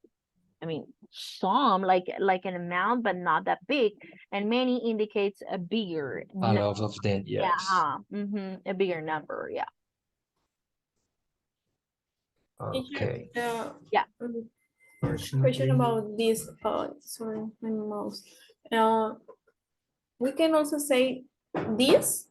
I mean, some like an amount, but not that big, and many indicates a bigger A number. lot of them, Yeah, yes. a bigger number. Yeah. Okay. Yeah. Question about this. Sorry, my mouse. We can also say this.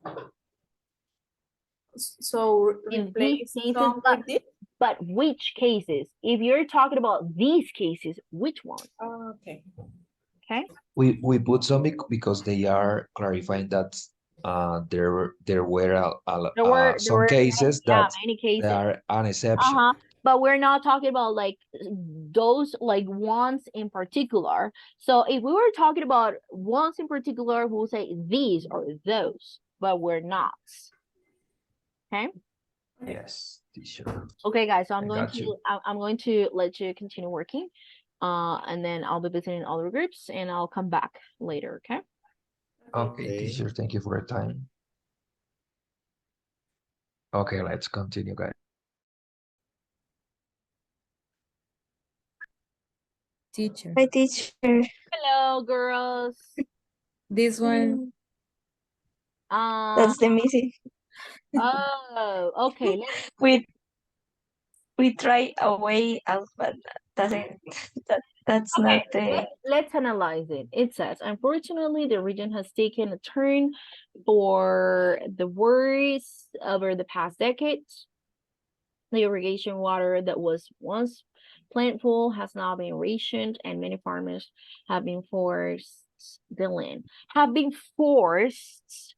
So In these replace cases, some with this. but which cases? If you're talking about these cases, which one? Okay. Okay. We put some because they are clarifying that there were There were some cases that many they cases. are an exception. But we're not talking about like those like ones in particular. So if we were talking about ones in particular, we'll say these or those, but we're not. Okay. Yes, teacher. Okay, guys. So I got you. I'm going to let you continue working, and then I'll be visiting other groups, and I'll come back later. Okay. Okay, Okay. teacher, thank you for your time. Okay, let's continue, guys. Teacher. Hi, teacher. Hello, girls. This one, That's the missing. Oh, okay. We try a way out, but doesn't that's not the Let's analyze it. It says, unfortunately, the region has taken a turn for the worse over the past decades. The irrigation water that was once plentiful has now been rationed, and many farmers have been forced the land. Have been forced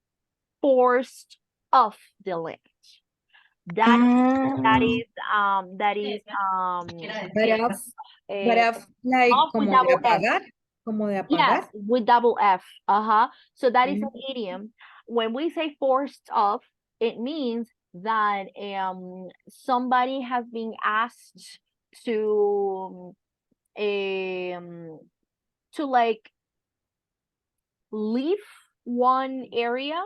off the land. That is but eh, like off with como de double F. apagar, como de Yes, apagar. with double F. So that is an Mm. idiom. When we say forced off, it means that somebody has been asked to like leave one area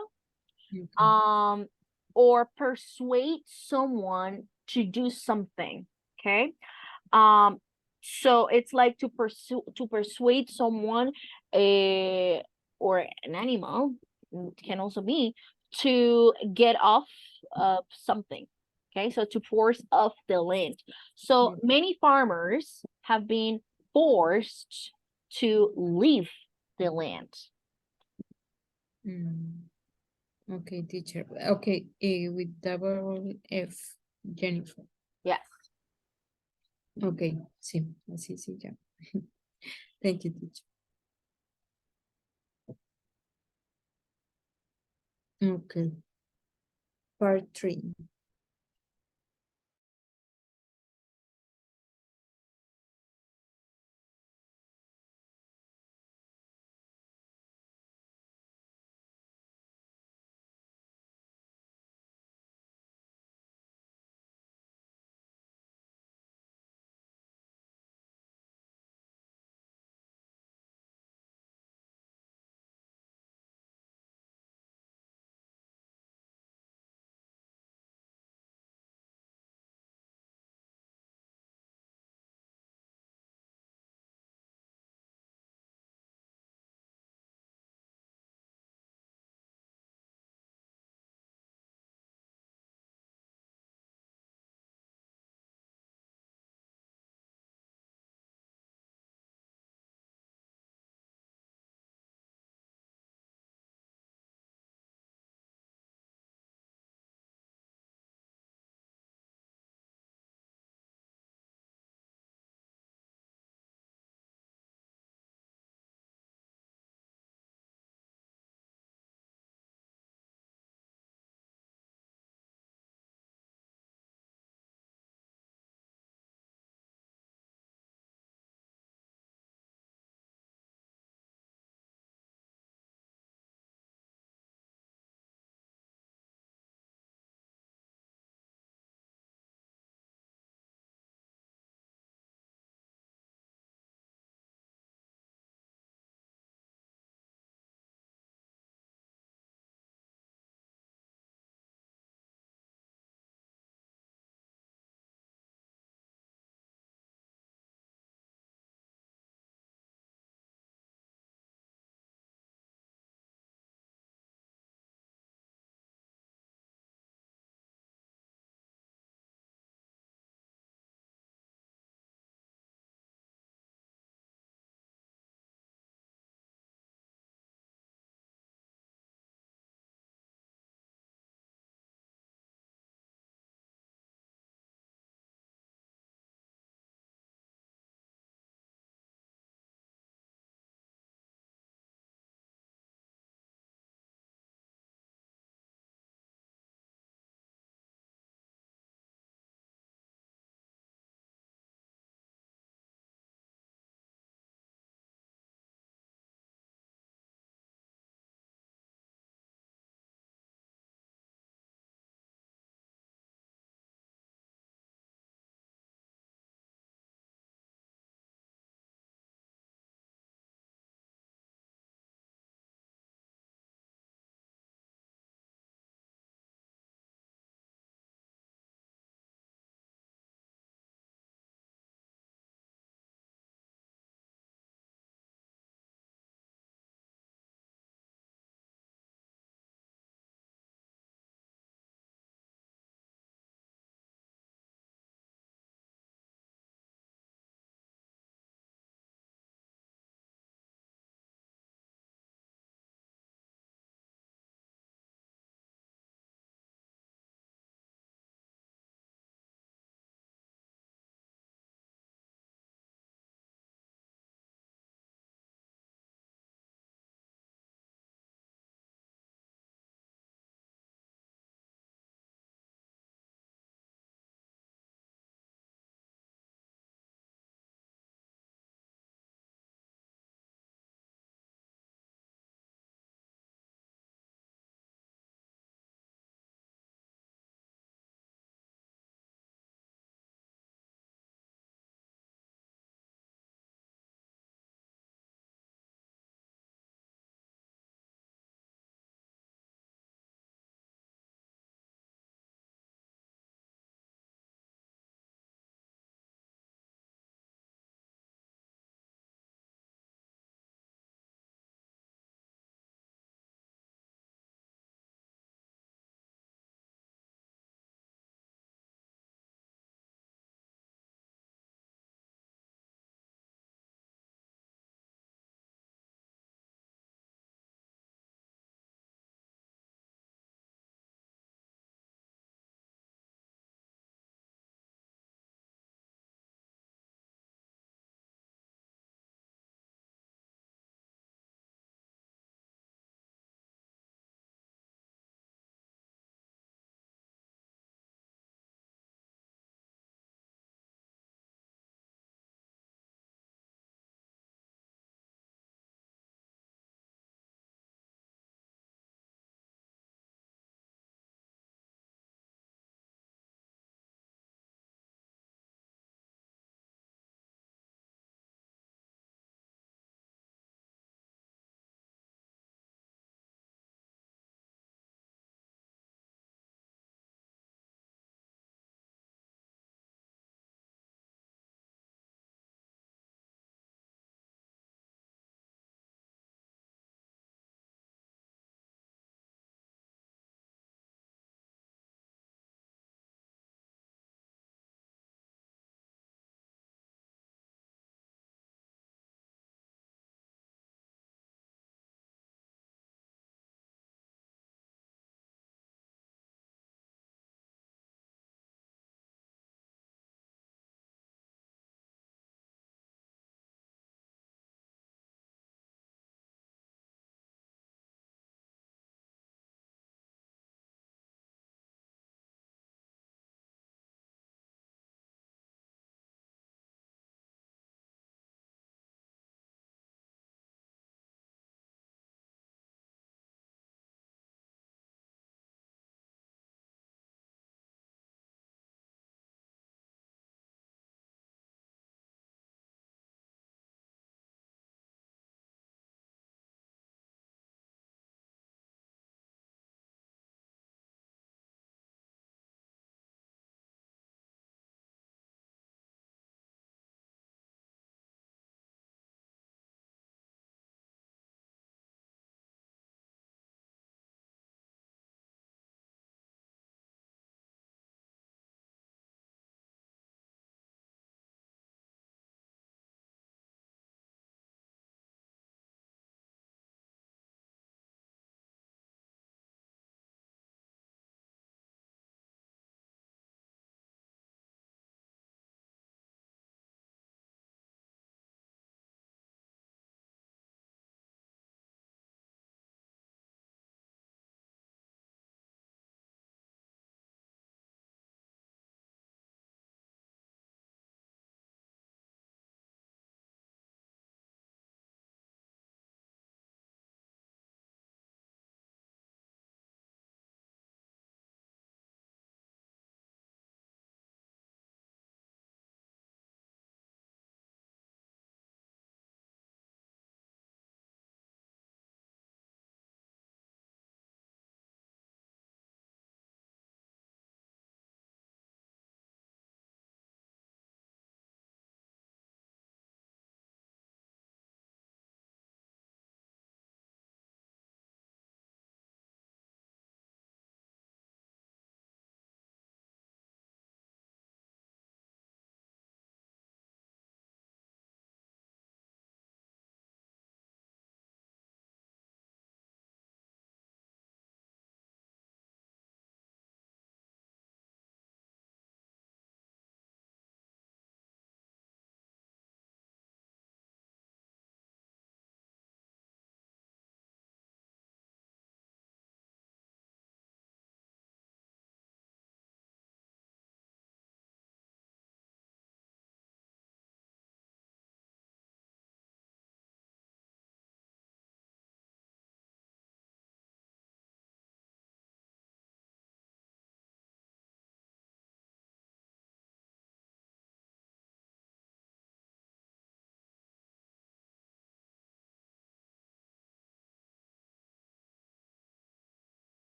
Okay. or persuade someone to do something. Okay. So it's like to persuade someone or an animal, can also be, to get off of something. Okay, so to force off the land. So many farmers have been forced to leave the land. Okay, teacher. Okay, with double F, Jennifer. Yes. Okay, sí, así sí ya. Thank you, teacher. Okay. Part 3.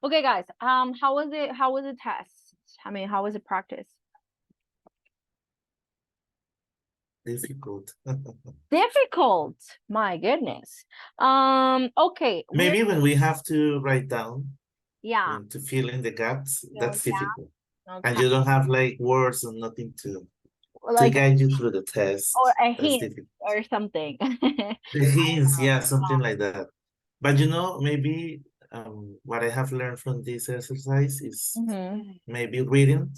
Okay, guys. How was it? How was the test? I mean, how was the practice? Difficult. Difficult. My goodness. Okay. Maybe when we have to write down, Yeah. to fill in the gaps, that's difficult. And Okay. you don't have like words and nothing to Like guide you through the test. or a That's hint difficult. or something. The hints, yeah, something like that. But you know, maybe what I have learned from this exercise is Mhm. maybe reading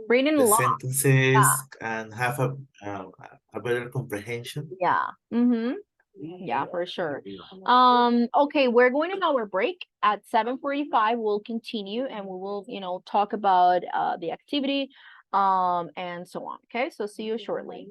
Reading a the lot. sentences and have a better comprehension. Yeah. Mm-hmm. Yeah, for sure. Okay, we're going on our break at 7:45. We'll continue and we will, talk about the activity and so on. Okay, so see you shortly.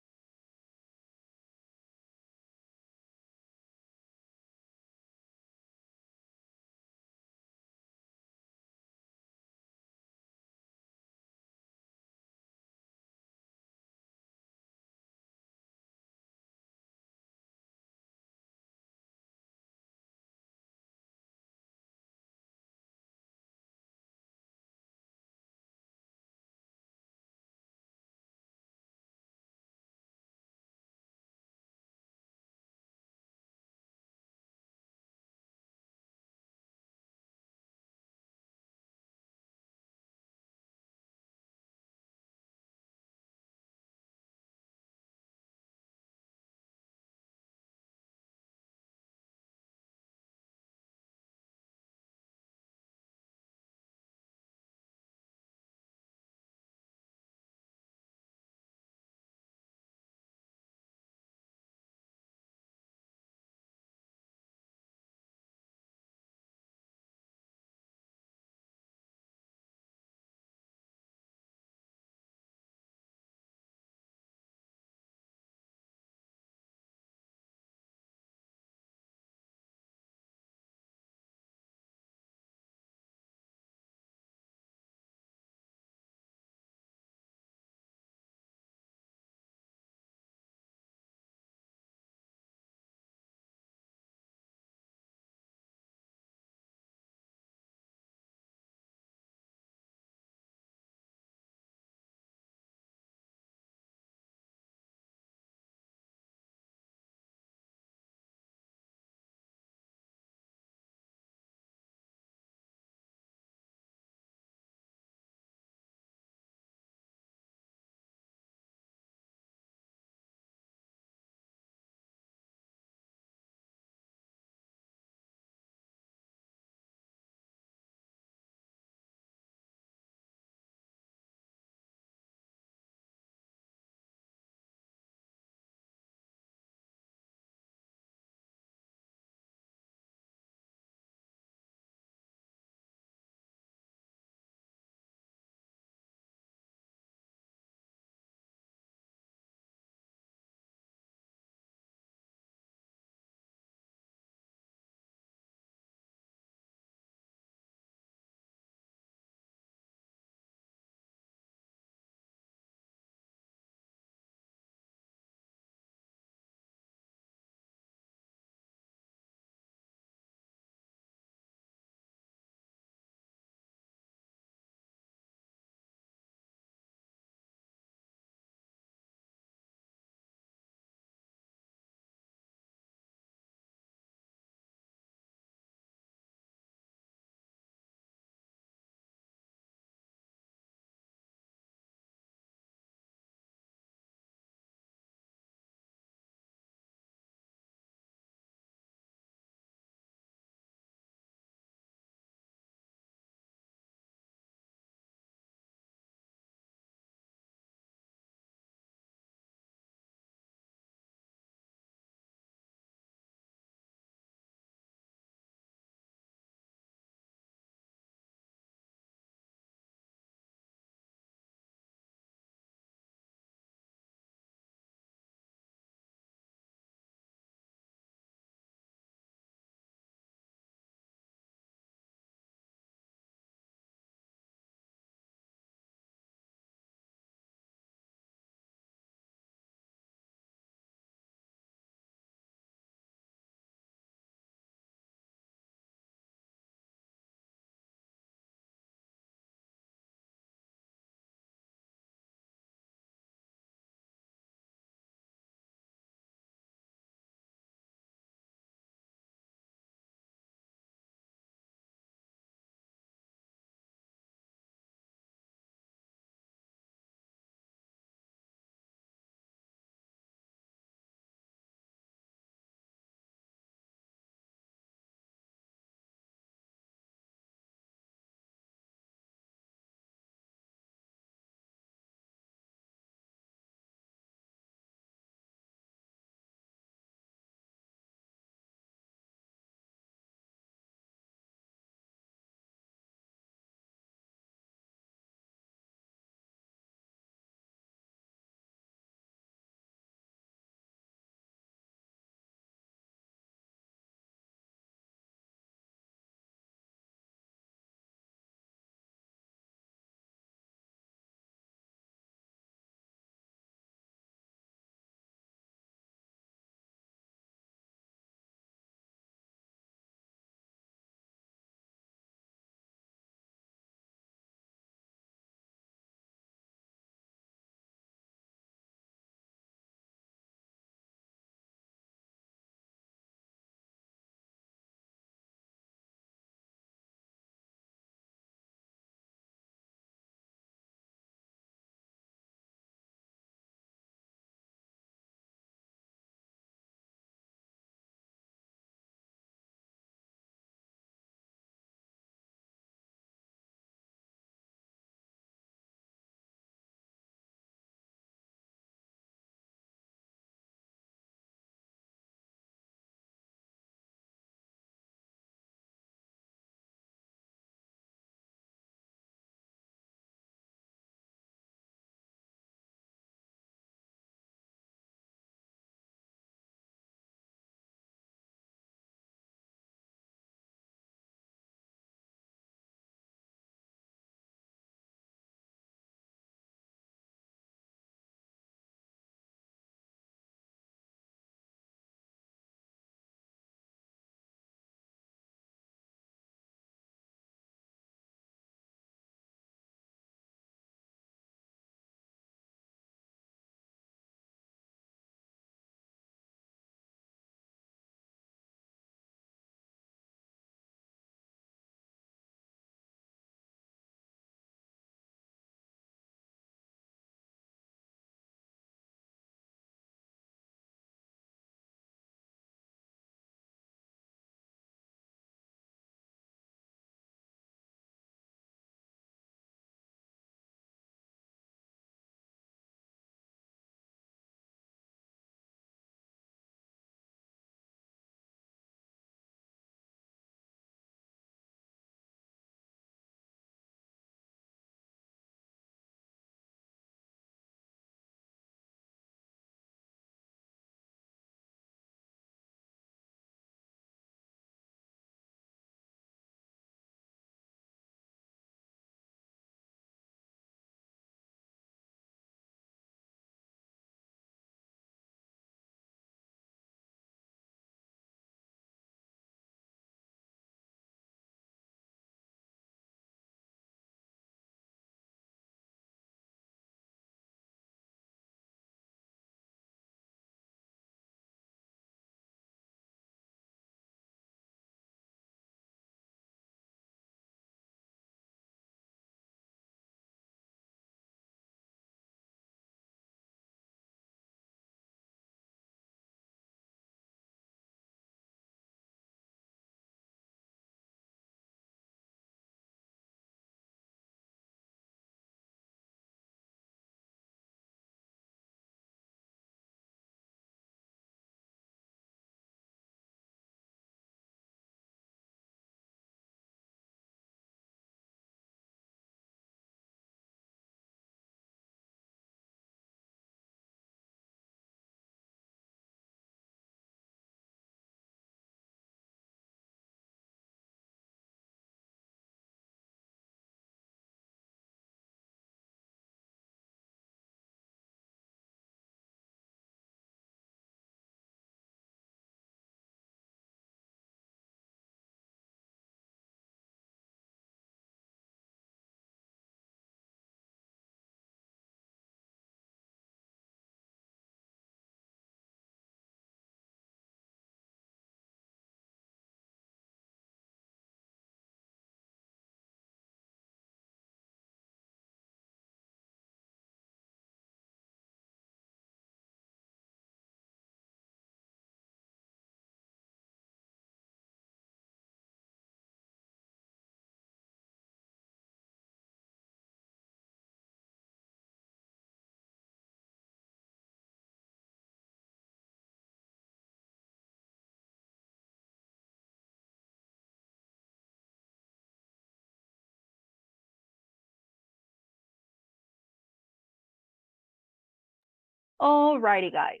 Alrighty, guys.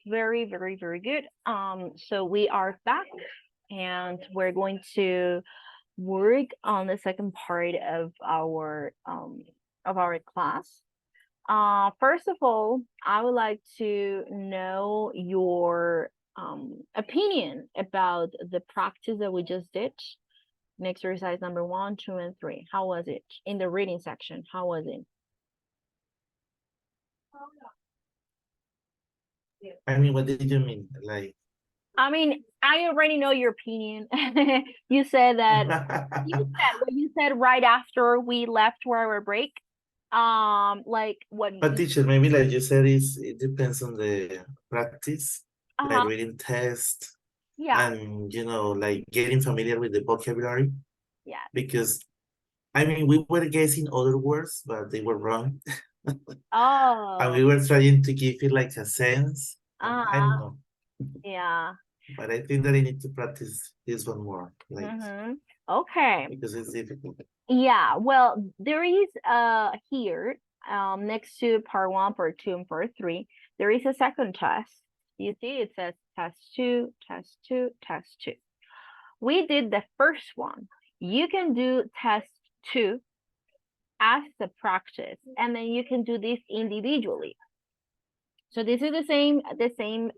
Very, very, very good. So we are back and we're going to work on the second part of our class. First of all, I would like to know your opinion about the practice that we just did. Exercise number 1, 2, and 3. How was it in the reading section? How was it? I mean, what did you mean? Like, I mean, I already know your opinion. You said that what you said right after we left for our break. Like what but teacher, maybe like you said, it depends on the practice, like reading test, yeah, and like getting familiar with the vocabulary. yeah. Because I mean, we were guessing other words, but they were wrong, and Oh, we were trying to give it like a sense. And I don't know, yeah. but I think that I need to practice this one more, like Okay. because it's difficult. Yeah, well, there is here next to part 1, part 2, and part 3, there is a second test. You see, it says test 2, test 2, test 2. We did the first one. You can do test 2 as a practice, and then you can do this individually. So this is the same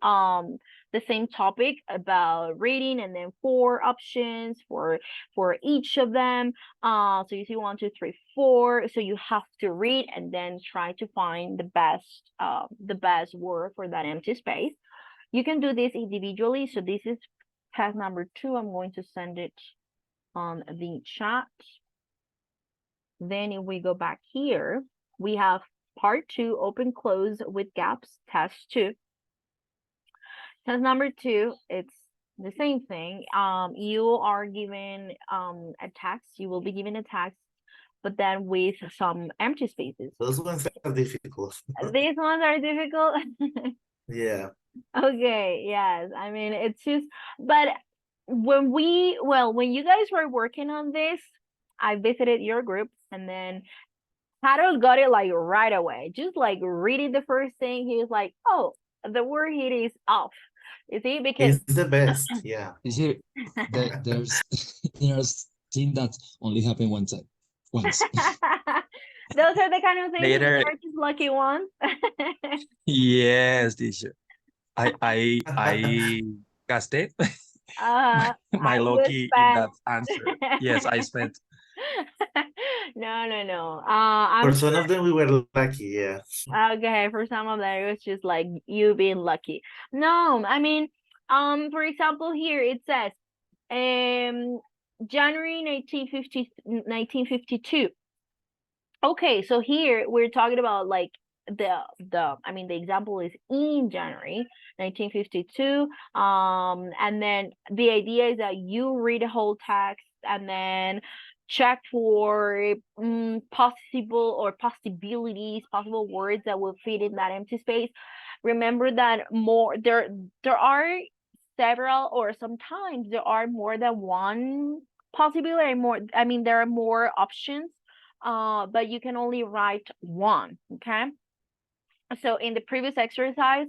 topic about reading, and then 4 options for each of them. So you see 1, 2, 3, 4. So you have to read and then try to find the best word for that empty space. You can do this individually. So this is test number 2. I'm going to send it on the chat. Then if we go back here, we have part 2, open close with gaps, test 2. Test number 2, it's the same thing. You are given a text. You will be given a text, but then with some empty spaces. Those ones are difficult. These ones are difficult. Yeah. Okay, yes. I mean, it's just, but when you guys were working on this, I visited your group, and then Harold got it like right away. Just like reading the first thing, he was like, "Oh, the word here is off." You see, because It's the best, yeah. You see, there's thing that only happened one time, once. those are the kind of things that Later, are just lucky ones. yes, teacher. I gasted my I would lucky in spend. that answer. Yes, I spent. No. For I'm some of them, we were lucky, yeah. okay. For some of them, it was just like you being lucky. No, I mean, for example, here it says, January 1952. Okay, so here we're talking about like the example is in January 1952. And then the idea is that you read a whole text and then check for possible words that will fit in that empty space. Remember that there are several, or sometimes there are more than one possibility, there are more options, but you can only write one. Okay, so in the previous exercise,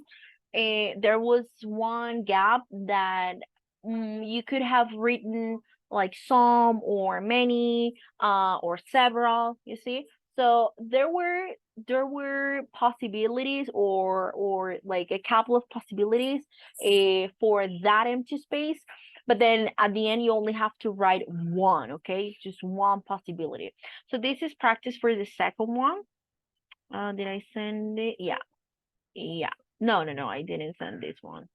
there was one gap that you could have written like some or many, or several, you see. So there were possibilities, or like a couple of possibilities for that empty space, but then at the end you only have to write one. Okay, just one possibility. So this is practice for the second one. Did I send it? Yeah. No, I didn't send this one.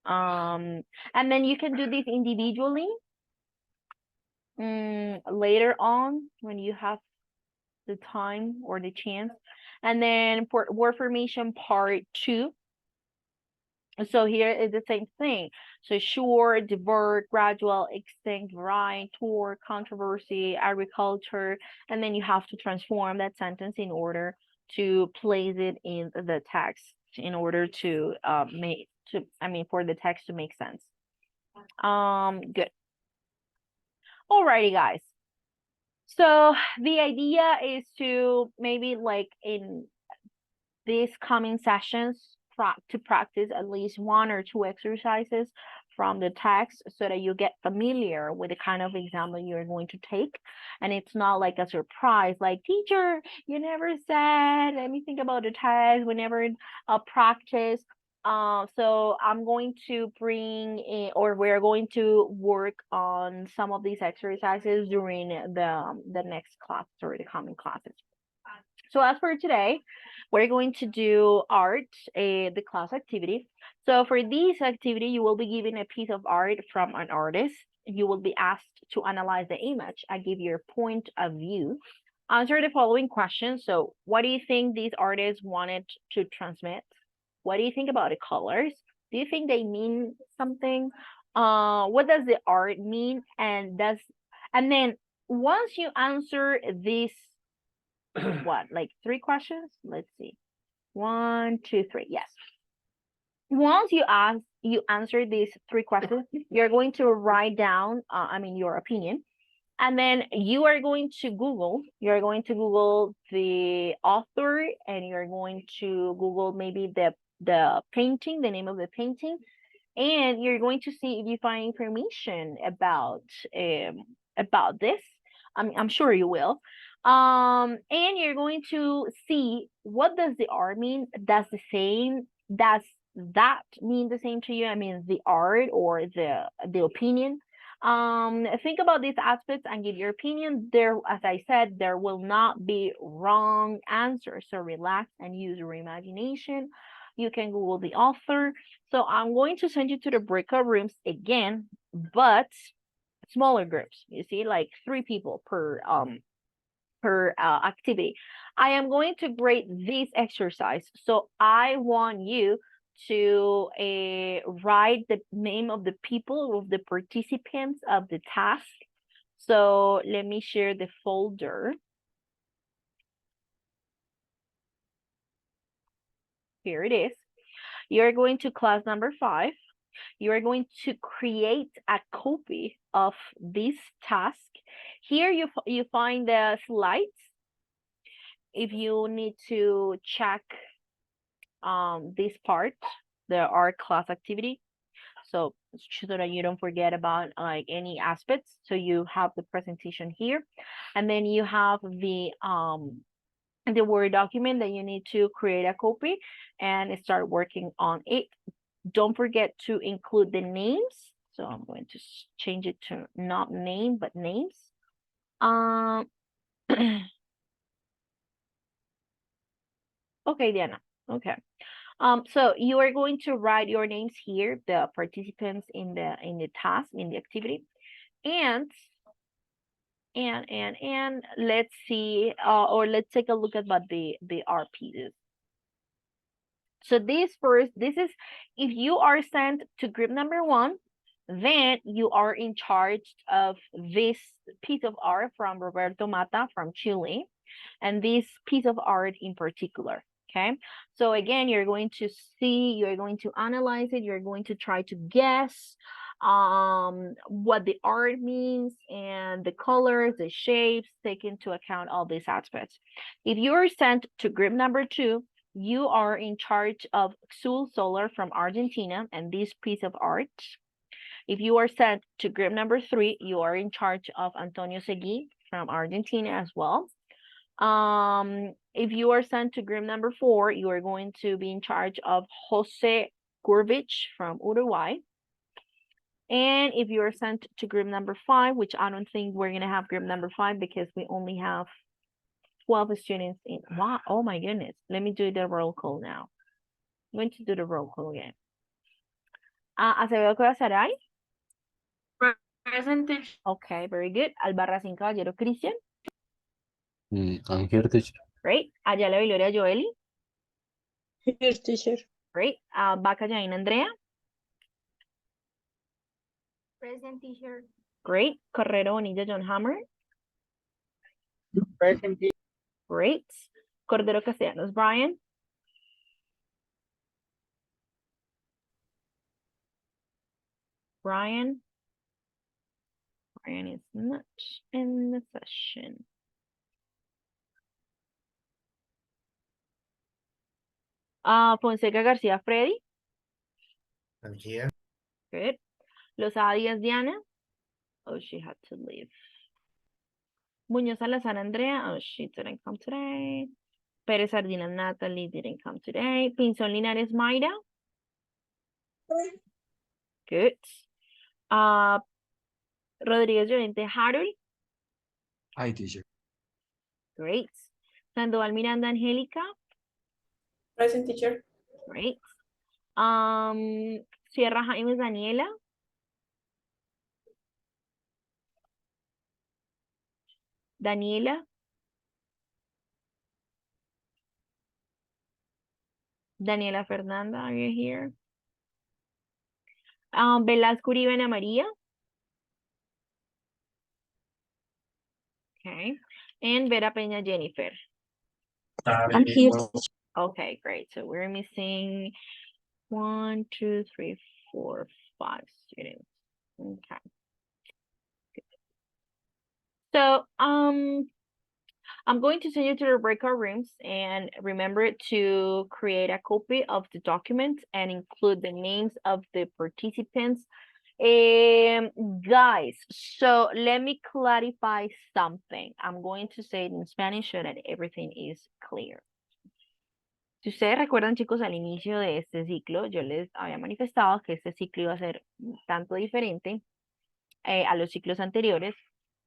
And then you can do this individually later on when you have the time or the chance. And then for word formation part 2, so here is the same thing. So short, divert, gradual, extinct, variant, tour, controversy, agriculture, and then you have to transform that sentence in order to place it in the text, in order to for the text to make sense. Good. Alrighty, guys. So the idea is to maybe like these coming sessions to practice at least 1 or 2 exercises from the text so that you get familiar with the kind of exam that you're going to take. And it's not like a surprise, like, teacher, you never said, let me think about the test, we never practice. So I'm going to we're going to work on some of these exercises during the next class or the coming classes. So as for today, we're going to do art, the class activity. So for this activity, you will be given a piece of art from an artist. You will be asked to analyze the image and give your point of view. Answer the following questions. So what do you think these artists wanted to transmit? What do you think about the colors? Do you think they mean something? What does the art mean? And then once you answer these what, like 3 questions? Let's see. 1, 2, 3. Yes. Once you answer these 3 questions, you're going to write down, your opinion. And then you're going to Google the author, and you're going to Google maybe the painting, the name of the painting, and you're going to see if you find information about this. I'm sure you will. And you're going to see, what does the art mean? Does that mean the same to you? I mean, the art or the opinion. Think about these aspects and give your opinion. There, as I said, there will not be wrong answers, so relax and use your imagination. You can Google the author. So I'm going to send you to the breakout rooms again, but smaller groups. You see, like 3 people per activity. I am going to grade this exercise. So I want you to write the name of the people, of the participants of the task. So let me share the folder. Here it is. You're going to class number 5. You are going to create a copy of this task. Here you find the slides. If you need to check this part, the art class activity, so that you don't forget about like any aspects. So you have the presentation here, and then you have the Word document that you need to create a copy and start working on it. Don't forget to include the names. So I'm going to change it to not name, but names. Okay, Diana. Okay. So you are going to write your names here, the participants in the task, in the activity, and let's see, or let's take a look at what the art pieces. So this is if you are sent to group number 1, then you are in charge of this piece of art from Roberto Mata from Chile, and this piece of art in particular. Okay, so again, you're going to see, you're going to analyze it, you're going to try to guess what the art means and the colors, the shapes, take into account all these aspects. If you're sent to group number 2, you are in charge of Xul Solar from Argentina and this piece of art. If you are sent to group number 3, you are in charge of Antonio Segui from Argentina as well. If you are sent to group number 4, you are going to be in charge of Jose Gurvich from Uruguay. And if you are sent to group number 5, which I don't think we're going to have group number 5 because we only have 12 students in. Wow, oh my goodness. Let me do the roll call now. I'm going to do the roll call again. Acevedo Corazaray. Present, teacher. Okay, very good. Albarracín Caballero Cristian. I'm here, teacher. Great. Ayala Viloria Joeli. Here, teacher. Great. Vaca Yain Andrea. Present, teacher. Great. Correro Bonilla John Hammer. Present, teacher. Great. Cordero Castellanos Brian. Brian is not in the session. Fonseca García Freddy. I'm here. Good. Lozada Díaz Diana. Oh, she had to leave. Muñoz Salazar Andrea. Oh, she didn't come today. Pérez Sardina Natalie didn't come today. Pinzón Linares Mayra. Good. Rodríguez Llorente Harold. Hi, teacher. Great. Sandoval Miranda Angélica. Present, teacher. Great. Sierra Jaimes Daniela. Daniela. Daniela Fernanda, are you here? Velasco Uribe Ana María. Okay. And Vera Peña Jennifer. I'm here. Okay, great. So we're missing 1, 2, 3, 4, 5 students. Okay. So, I'm going to send you to the breakout rooms, and remember to create a copy of the document and include the names of the participants. Guys, so let me clarify something. I'm going to say it in Spanish so that everything is clear. Si ustedes recuerdan, chicos, al inicio de este ciclo, yo les había manifestado que este ciclo iba a ser un tanto diferente a los ciclos anteriores,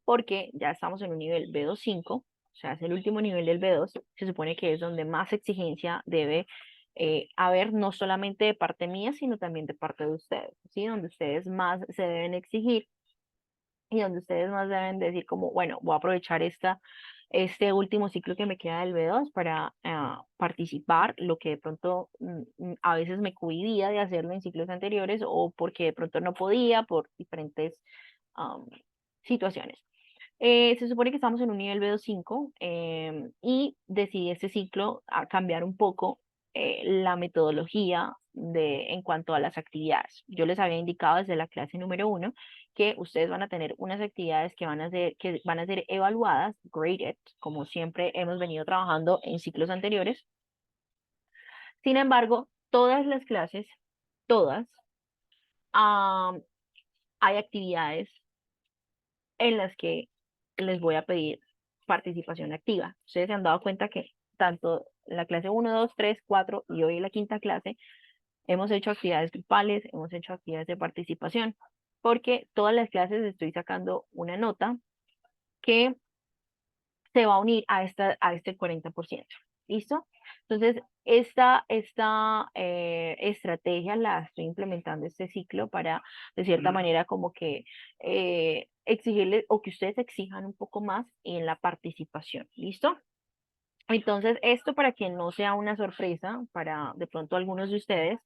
porque ya estamos en un nivel B2.5, o sea, es el último nivel del B2, se supone que es donde más exigencia debe haber, no solamente de parte mía, sino también de parte de ustedes, ¿sí? Donde ustedes más se deben exigir y donde ustedes más deben decir como, bueno, voy a aprovechar este último ciclo que me queda del B2 para participar, lo que de pronto a veces me cohibía de hacerlo en ciclos anteriores o porque de pronto no podía por diferentes situaciones. Se supone que estamos en un nivel B2.5 y decidí este ciclo a cambiar un poco la metodología en cuanto a las actividades. Yo les había indicado desde la clase número 1 que ustedes van a tener unas actividades que van a ser evaluadas, graded, como siempre hemos venido trabajando en ciclos anteriores. Sin embargo, todas las clases, todas, hay actividades en las que les voy a pedir participación activa. Ustedes se han dado cuenta que tanto la clase 1, 2, 3, 4 y hoy en la quinta clase hemos hecho actividades grupales, hemos hecho actividades de participación, porque todas las clases estoy sacando una nota que se va a unir a este 40%. ¿Listo? Entonces, esta estrategia la estoy implementando este ciclo para, de cierta manera, como que exigirles o que ustedes exijan un poco más en la participación. ¿Listo? Entonces, esto para que no sea una sorpresa para de pronto algunos de ustedes,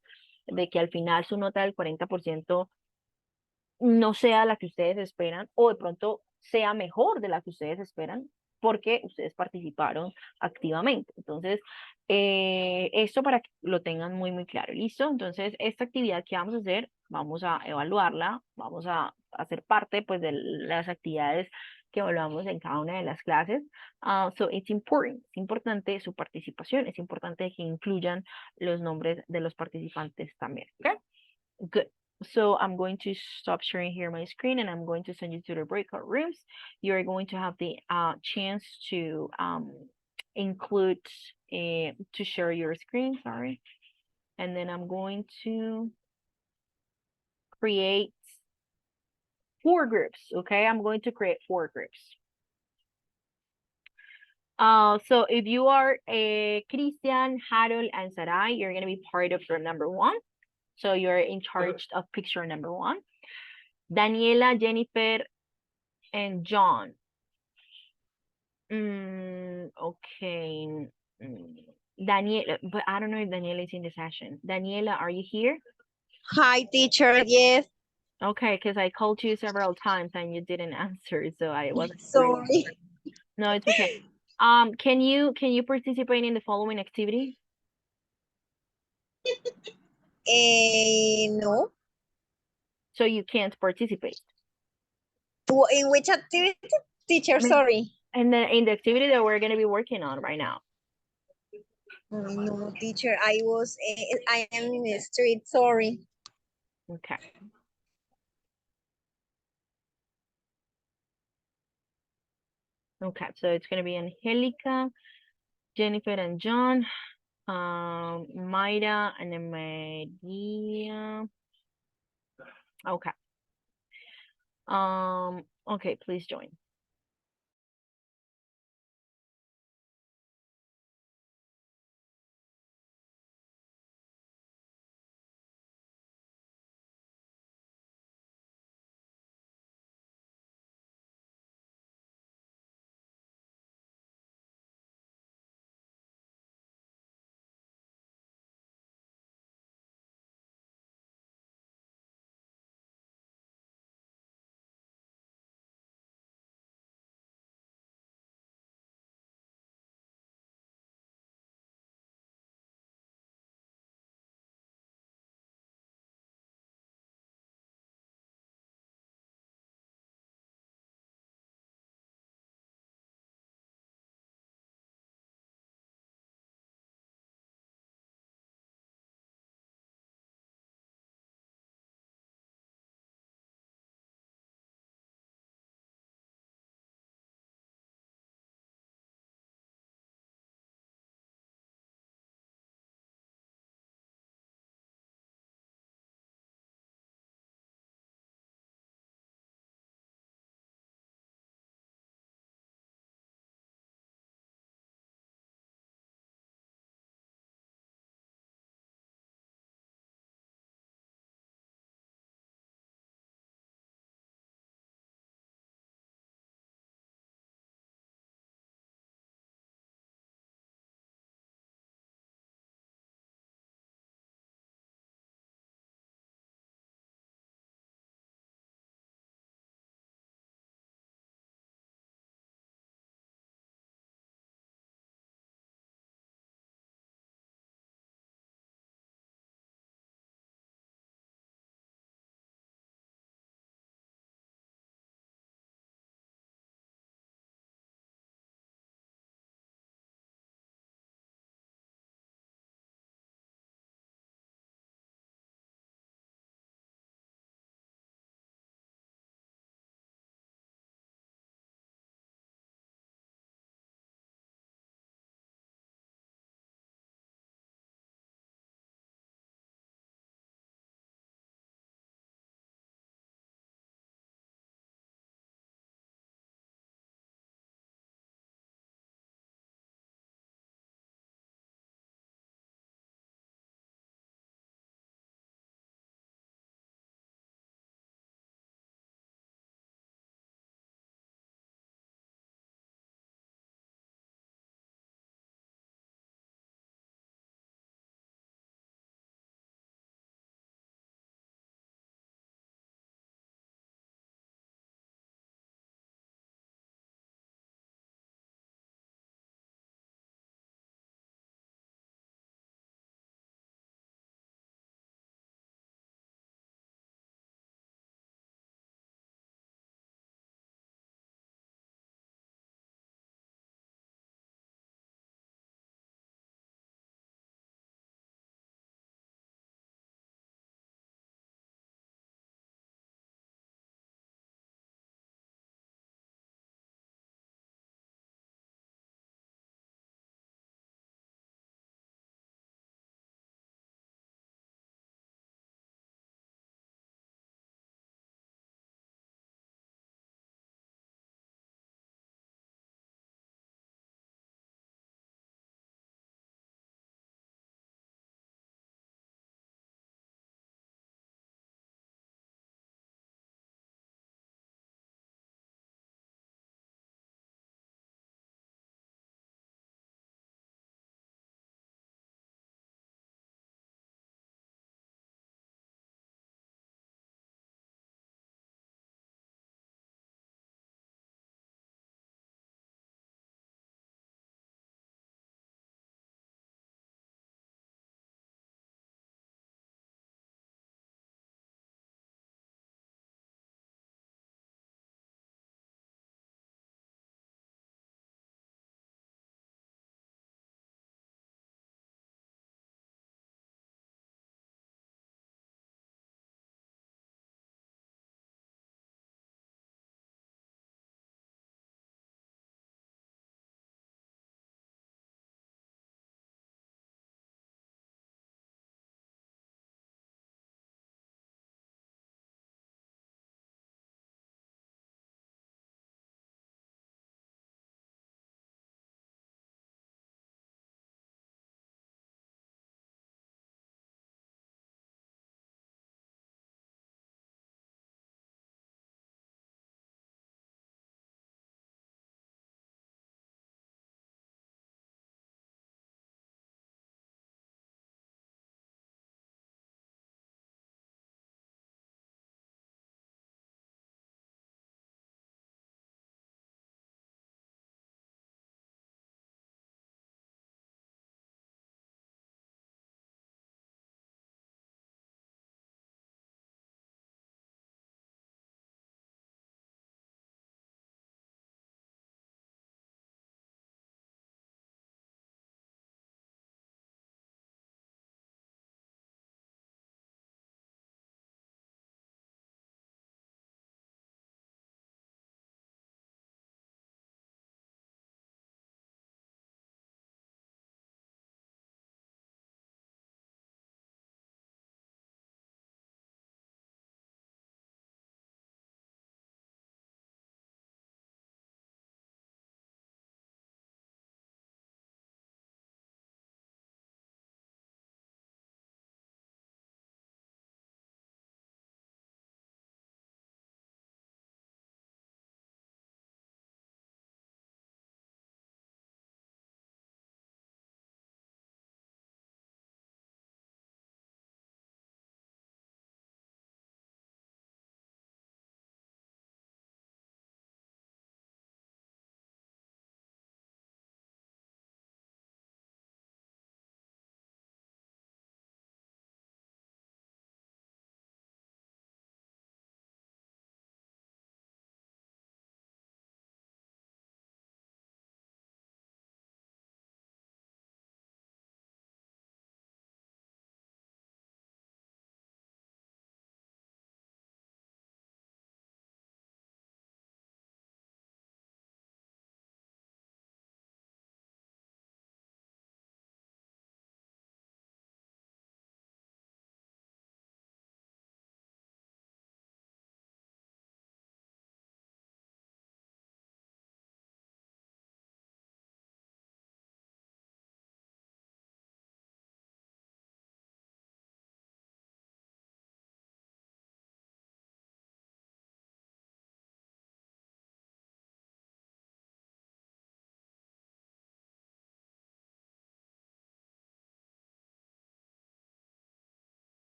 de que al final su nota del 40% no sea la que ustedes esperan o de pronto sea mejor de la que ustedes esperan porque ustedes participaron activamente. Entonces, esto para que lo tengan muy, muy claro. ¿Listo? Entonces, esta actividad que vamos a hacer, vamos a evaluarla, vamos a hacer parte pues de las actividades que evaluamos en cada una de las clases. So it's important, es importante su participación, es importante que incluyan los nombres de los participantes también. ¿Ok? Good. So I'm going to stop sharing here my screen and I'm going to send you to the breakout rooms. You're going to have the chance to include, to share your screen, sorry. And then I'm going to create 4 groups, okay? I'm going to create 4 groups. So if you are Christian, Harold, and Sarai, you're going to be part of group number 1. So you're in charge of picture number 1. Daniela, Jennifer, and John. Okay. Daniela, but I don't know if Daniela is in the session. Daniela, are you here? Hi, teacher. Yes. Okay, because I called you several times and you didn't answer, so I wasn't sure. Sorry. No, it's okay. Can you participate in the following activity? No. So you can't participate. In which activity, teacher? Sorry. And in the activity that we're going to be working on right now. No, teacher, I am in the street, sorry. Okay. Okay, so it's gonna be Angelica, Jennifer and John, Mayra and Maria. Okay. Okay, please join.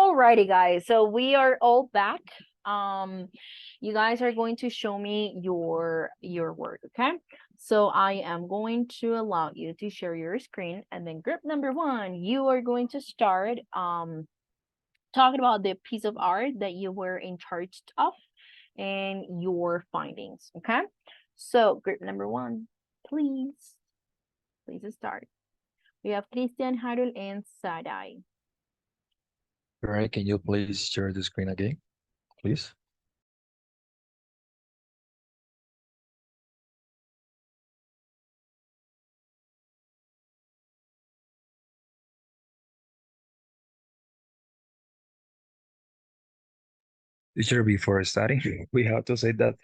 Alrighty, guys. So we are all back. You guys are going to show me your work, okay? So I am going to allow you to share your screen, and then group number 1, you are going to start talking about the piece of art that you were in charge of and your findings, okay? So group number 1, please start. We have Christian, Harold, and Sadai. All right, can you please share the screen again, please? Teacher, before starting, we have to say that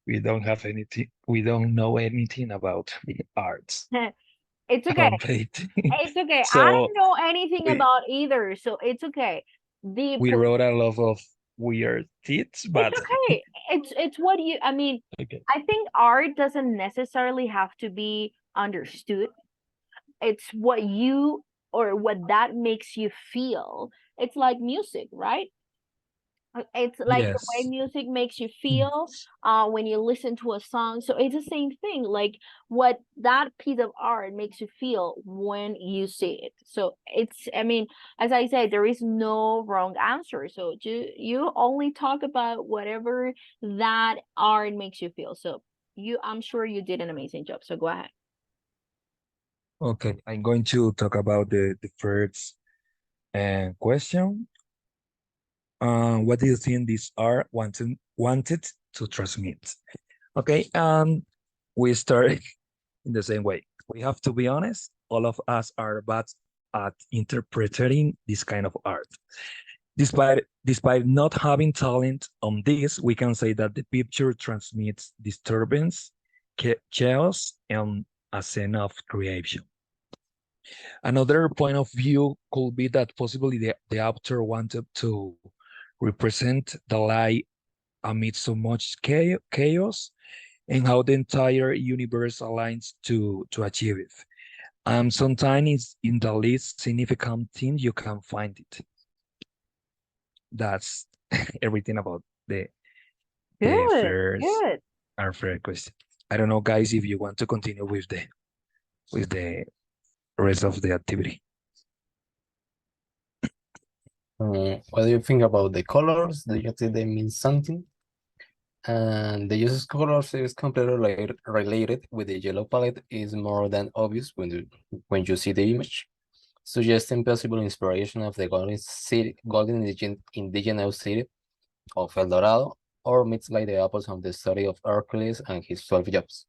we don't have anything, we don't know anything about arts. It's okay. Complete. It's okay. I So don't know anything we about either, so it's okay. The we po- wrote a lot of weird things, it's but okay. It's what you I mean, okay. I think art doesn't necessarily have to be understood. It's what you or what that makes you feel. It's like music, right? It's like the way Yes. music makes you Mm. feel when you listen to a song. So it's the same thing, like what that piece of art makes you feel when you see it. So it's, I mean, as I said, there is no wrong answer. So you only talk about whatever that art makes you feel. So I'm sure you did an amazing job. So go ahead. Okay, I'm going to talk about the first question. What do you think these are wanted to transmit? Okay, we start in the same way. We have to be honest. All of us are bad at interpreting this kind of art. Despite not having talent on this, we can say that the picture transmits disturbance, chaos, and a sense of creation. Another point of view could be that possibly the author wanted to represent the light amid so much chaos and how the entire universe aligns to achieve it. Sometimes it's in the least significant thing you can find it. That's everything about the Good, first good. our first question. I don't know, guys, if you want to continue with the rest of the activity. What do you think about the colors? Do you think they mean something? And the use of colors is completely related with the yellow palette is more than obvious when you see the image, suggesting possible inspiration of the golden indigenous city of El Dorado, or myths like the apples from the story of Hercules and his 12 jobs.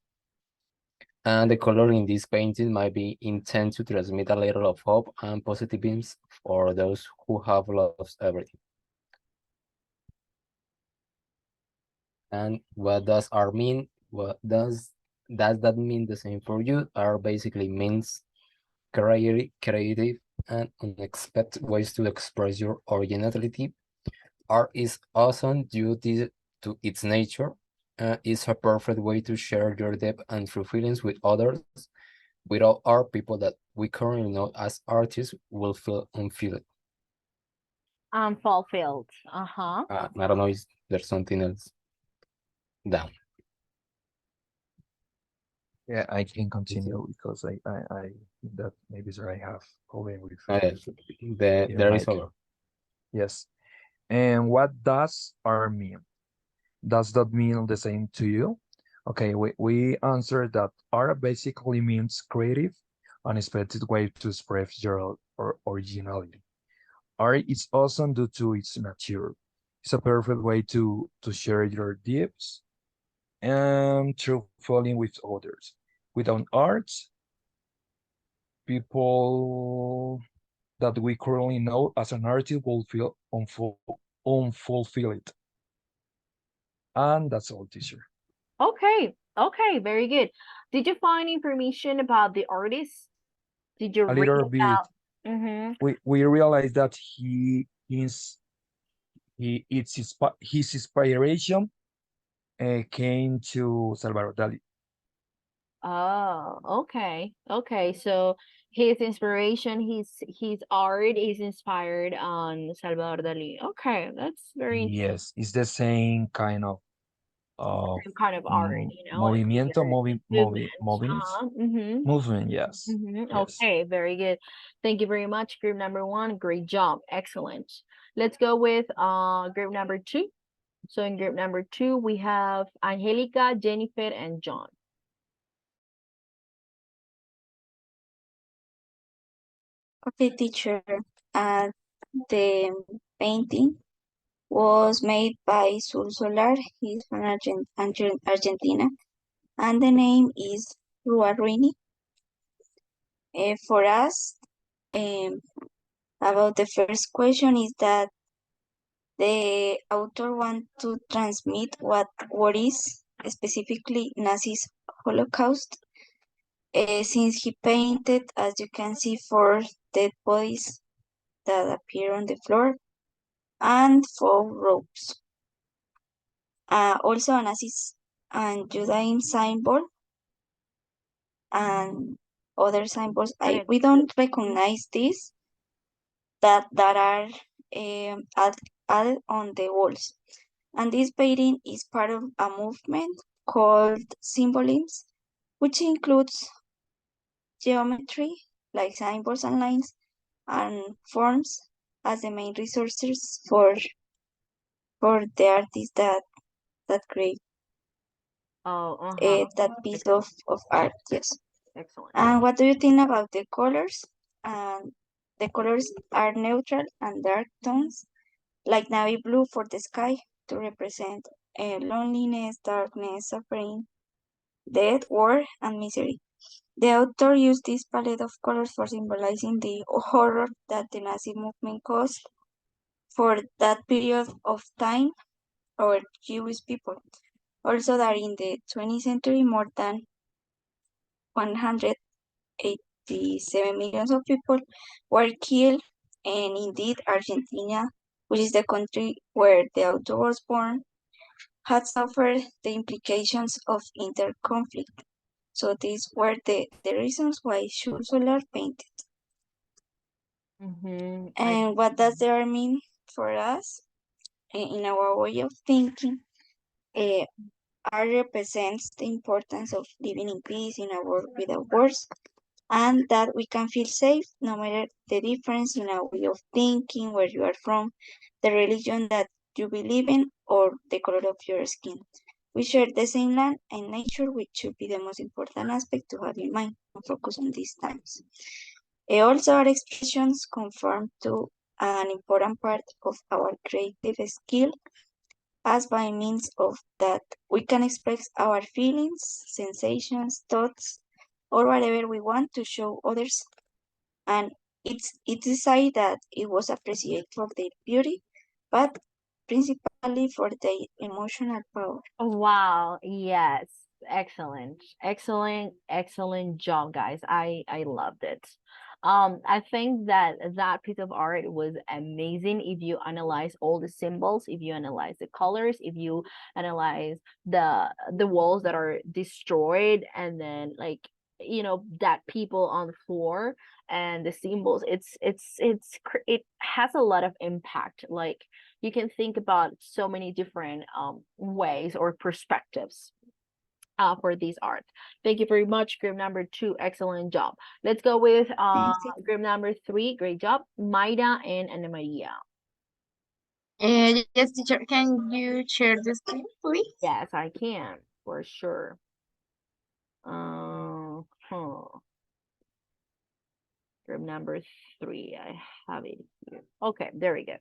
And the color in this painting might be intended to transmit a level of hope and positivism for those who have lost everything. And what does R mean? What does that mean the same for you? R basically means creative and unexpected ways to express your originality. Art is awesome due to its nature. It's a perfect way to share your depth and true feelings with others. Without art, people that we currently know as artists will feel unfulfilled. Fulfilled. Uh-huh. I don't know if there's something else down. Yeah, I can continue because I think that maybe sir I have problem with Yes, your there is mic. other. Yes. And what does R mean? Does that mean the same to you? Okay, we answer that art basically means creative, unexpected way to express your originality. Art is awesome due to its nature. It's a perfect way to share your depths and through falling with others. Without art, people that we currently know as an artist will feel unfulfilled. And that's all, teacher. Okay. Okay, very good. Did you find information about the artist? Did you A read little bit. about mm-hmm. We realize that his inspiration came to Salvador Dali. Oh, okay. Okay. So His inspiration, his art is inspired on Salvador Dali. Okay, that's very Yes, it's the same kind of same kind of art, like movimiento, movement. movements, Mm-hmm. movement. Yes, Mm-hmm. yes. Okay, very good. Thank you very much, group number one. Great job. Excellent. Let's go with group number two. So in group number two, we have Angelica, Jennifer, and John. Okay, teacher. The painting was made by Sur Solar. He's from Argentina, and the name is Ruaruini. For us, about the first question is that the author want to transmit what is specifically Nazis Holocaust. Since he painted, as you can see, four dead bodies that appear on the floor and four ropes. Also a Nazi and Judaism symbol and other symbols. We don't recognize these that are added on the walls. And this painting is part of a movement called symbolism, which includes geometry like symbols and lines and forms as the main resources for the artist that create that piece of art. Yes. Excellent. And what do you think about the colors? The colors are neutral and dark tones, like navy blue for the sky to represent loneliness, darkness, suffering, death, war, and misery. The author used this palette of colors for symbolizing the horror that the Nazi movement caused for that period of time or Jewish people. Also that in the 20th century, more than 187 millions of people were killed, and indeed Argentina, which is the country where the author was born, had suffered the implications of inter-conflict. So these were the reasons why Solar painted. And what does that mean for us? In our way of thinking, art represents the importance of living in peace in a world without wars, and that we can feel safe no matter the difference in our way of thinking, where you are from, the religion that you believe in, or the color of your skin. We share the same land and nature, which should be the most important aspect to have in mind and focus on these times. Also, our expressions conform to an important part of our creative skill, as by means of that we can express our feelings, sensations, thoughts, or whatever we want to show others. And it's decided that it was appreciated for their beauty, but principally for their emotional power. Wow, yes. Excellent. Excellent job, guys. I loved it. I think that that piece of art was amazing if you analyze all the symbols, if you analyze the colors, if you analyze the walls that are destroyed, and then like that people on the floor and the symbols. It has a lot of impact. Like you can think about so many different ways or perspectives for this art. Thank you very much, group number two. Excellent job. Let's go with group number three. Great job, Maida and Ana Maria. Yes, teacher, can you share the screen, please? Yes, I can, for sure. Group number three, I have it here. Okay, there we go.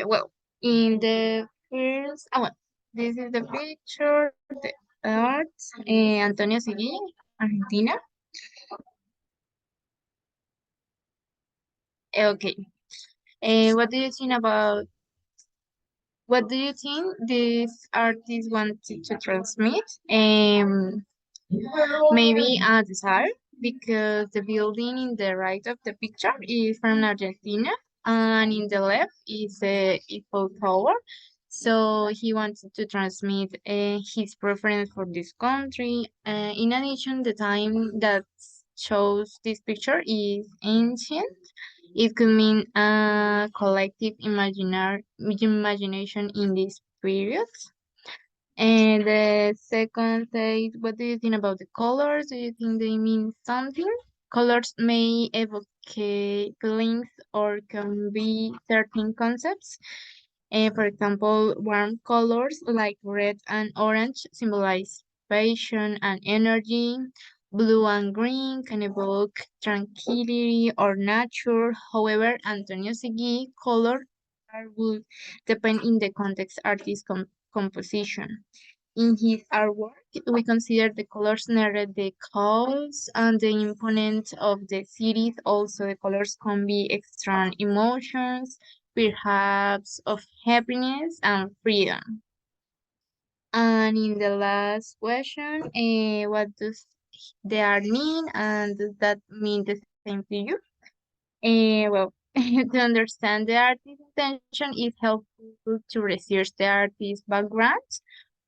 Well, in the first, well, this is the picture, the art, Antonio Seguin, Argentina. Okay. What do you think about, what do you think this artist wanted to transmit? Maybe a desire, because the building in the right of the picture is from Argentina, and in the left is the Eiffel Tower. So he wanted to transmit his preference for this country. In addition, the time that shows this picture is ancient. It could mean a collective imagination in this period. And the second says, what do you think about the colors? Do you think they mean something? Colors may evoke feelings or convey certain concepts. For example, warm colors like red and orange symbolize passion and energy. Blue and green can evoke tranquility or nature. However, Antonio Segui color would depend in the context artist composition. In his artwork, we consider the colors narrate the chaos and the imponent of the cities. Also, the colors can be strong emotions, perhaps of happiness and freedom. And in the last question, what does the art mean, and does that mean the same to you? Well, to understand the artist's intention is helpful to research the artist's background.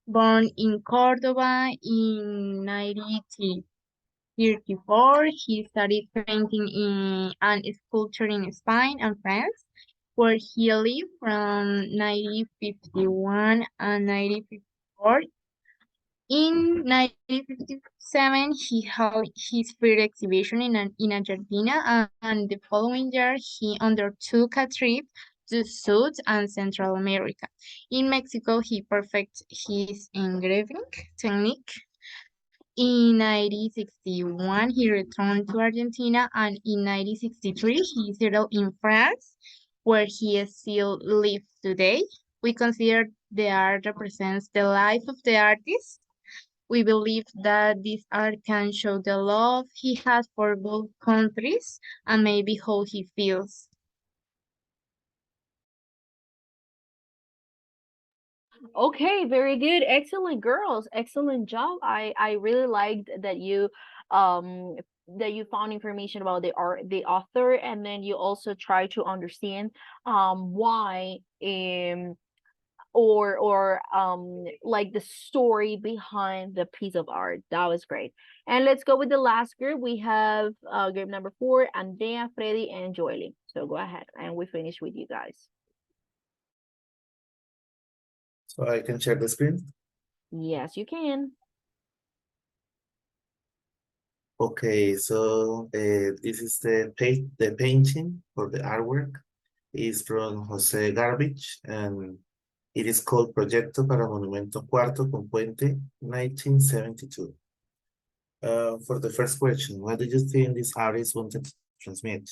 Born in Cordoba in 1934, he studied painting and sculpture in Spain and France, where he lived from 1951 and 1954. In 1957, he held his first exhibition in Argentina, and the following year, he undertook a trip to South and Central America. In Mexico, he perfected his engraving technique. In 1961, he returned to Argentina, and in 1963, he settled in France, where he still lives today. We consider the art represents the life of the artist. We believe that this art can show the love he has for both countries and maybe how he feels. Okay, very good. Excellent, girls. Excellent job. I really liked um that you found information about the author, and then you also try to understand why or like the story behind the piece of art. That was great. And let's go with the last group. We have group number 4, Andrea, Freddy, and Joely. So go ahead, and we finish with you guys. So I can share the screen. Yes, you can. Okay, so this is the painting for the artwork. Is from Jose Garbage, and it is called Proyecto para Monumento Cuarto con Puente, 1972. For the first question, what do you think this artist wanted to transmit?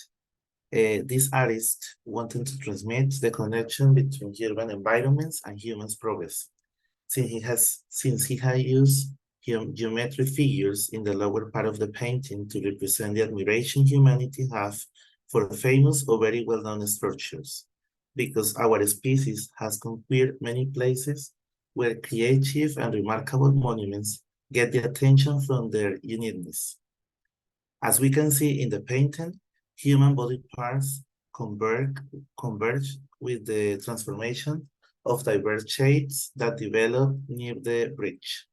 This artist wanted to transmit the connection between urban environments and humans' progress. Since he had used geometric figures in the lower part of the painting to represent the admiration humanity have for famous or very well-known structures, because our species has conquered many places where creative and remarkable monuments get the attention from their uniqueness. As we can see in the painting, human body parts converge with the transformation of diverse shapes that develop near the bridge.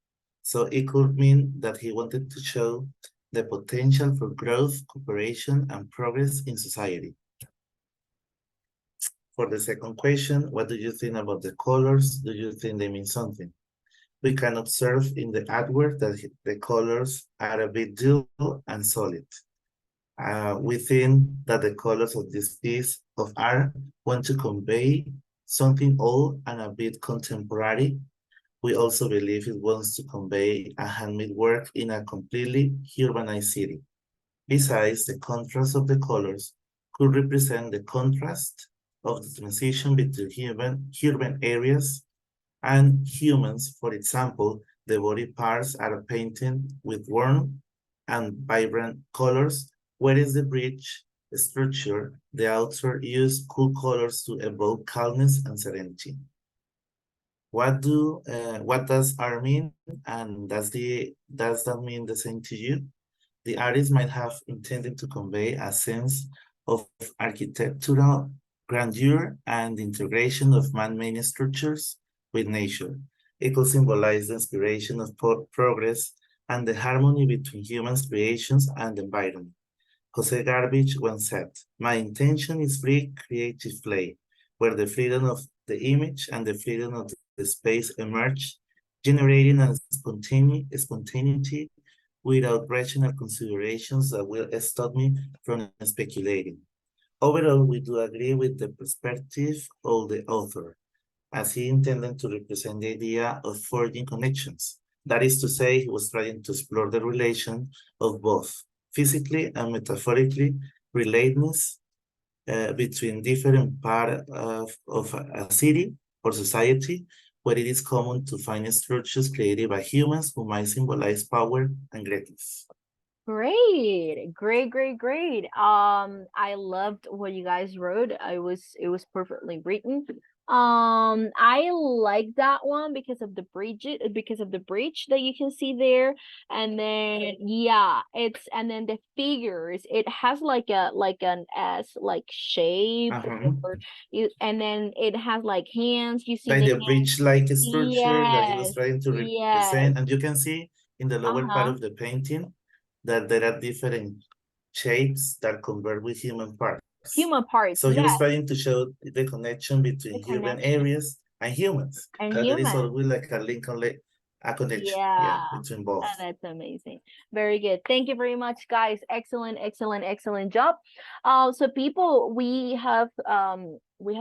So it could mean that he wanted to show the potential for growth, cooperation, and progress in society. For the second question, what do you think about the colors? Do you think they mean something? We can observe in the artwork that the colors are a bit dull and solid. We think that the colors of this piece of art want to convey something old and a bit contemporary. We also believe it wants to convey a handmade work in a completely urbanized city. Besides, the contrast of the colors could represent the contrast of the transition between urban areas and humans. For example, the body parts are painted with warm and vibrant colors, whereas the bridge structure, the author used cool colors to evoke calmness and serenity. What does art mean? And does that mean the same to you? The artist might have intended to convey a sense of architectural grandeur and integration of man-made structures with nature. It could symbolize the inspiration of progress and the harmony between human creations and the environment. Jose Garbage once said, "My intention is free creative play, where the freedom of the image and the freedom of the space emerge, generating a spontaneity without rational considerations that will stop me from speculating." Overall, we do agree with the perspective of the author, as he intended to represent the idea of forging connections. That is to say, he was trying to explore the relation of both physically and metaphorically relatedness between different parts of a city or society, where it is common to find structures created by humans who might symbolize power and greatness. Great, great, great, great. I loved what you guys wrote. It was perfectly written. I like that one because of the bridge that you can see there. And then yeah, and then the figures, it has like an S like shape, or and then it has like hands. You see Like the the hands. bridge-like structure that he was Yes, trying to yes. represent, and you can see in the lower part Uh-huh. of the painting that there are different shapes that convert with human parts. Human parts, So he was yes. trying to show the connection between The urban connection. areas and humans. And That there is humans. always like a link on a connection, Yeah. between both. Oh, that's amazing. Very good. Thank you very much, guys. Excellent, excellent, excellent job. So people, we have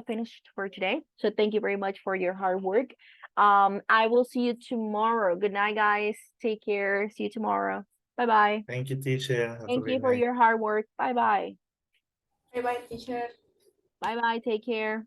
finished for today. So thank you very much for your hard work. I will see you tomorrow. Good night, guys. Take care. See you tomorrow. Bye bye. Thank you, teacher. Have a Thank you great for night. your hard work. Bye bye. Bye bye, teacher. Bye bye. Take care.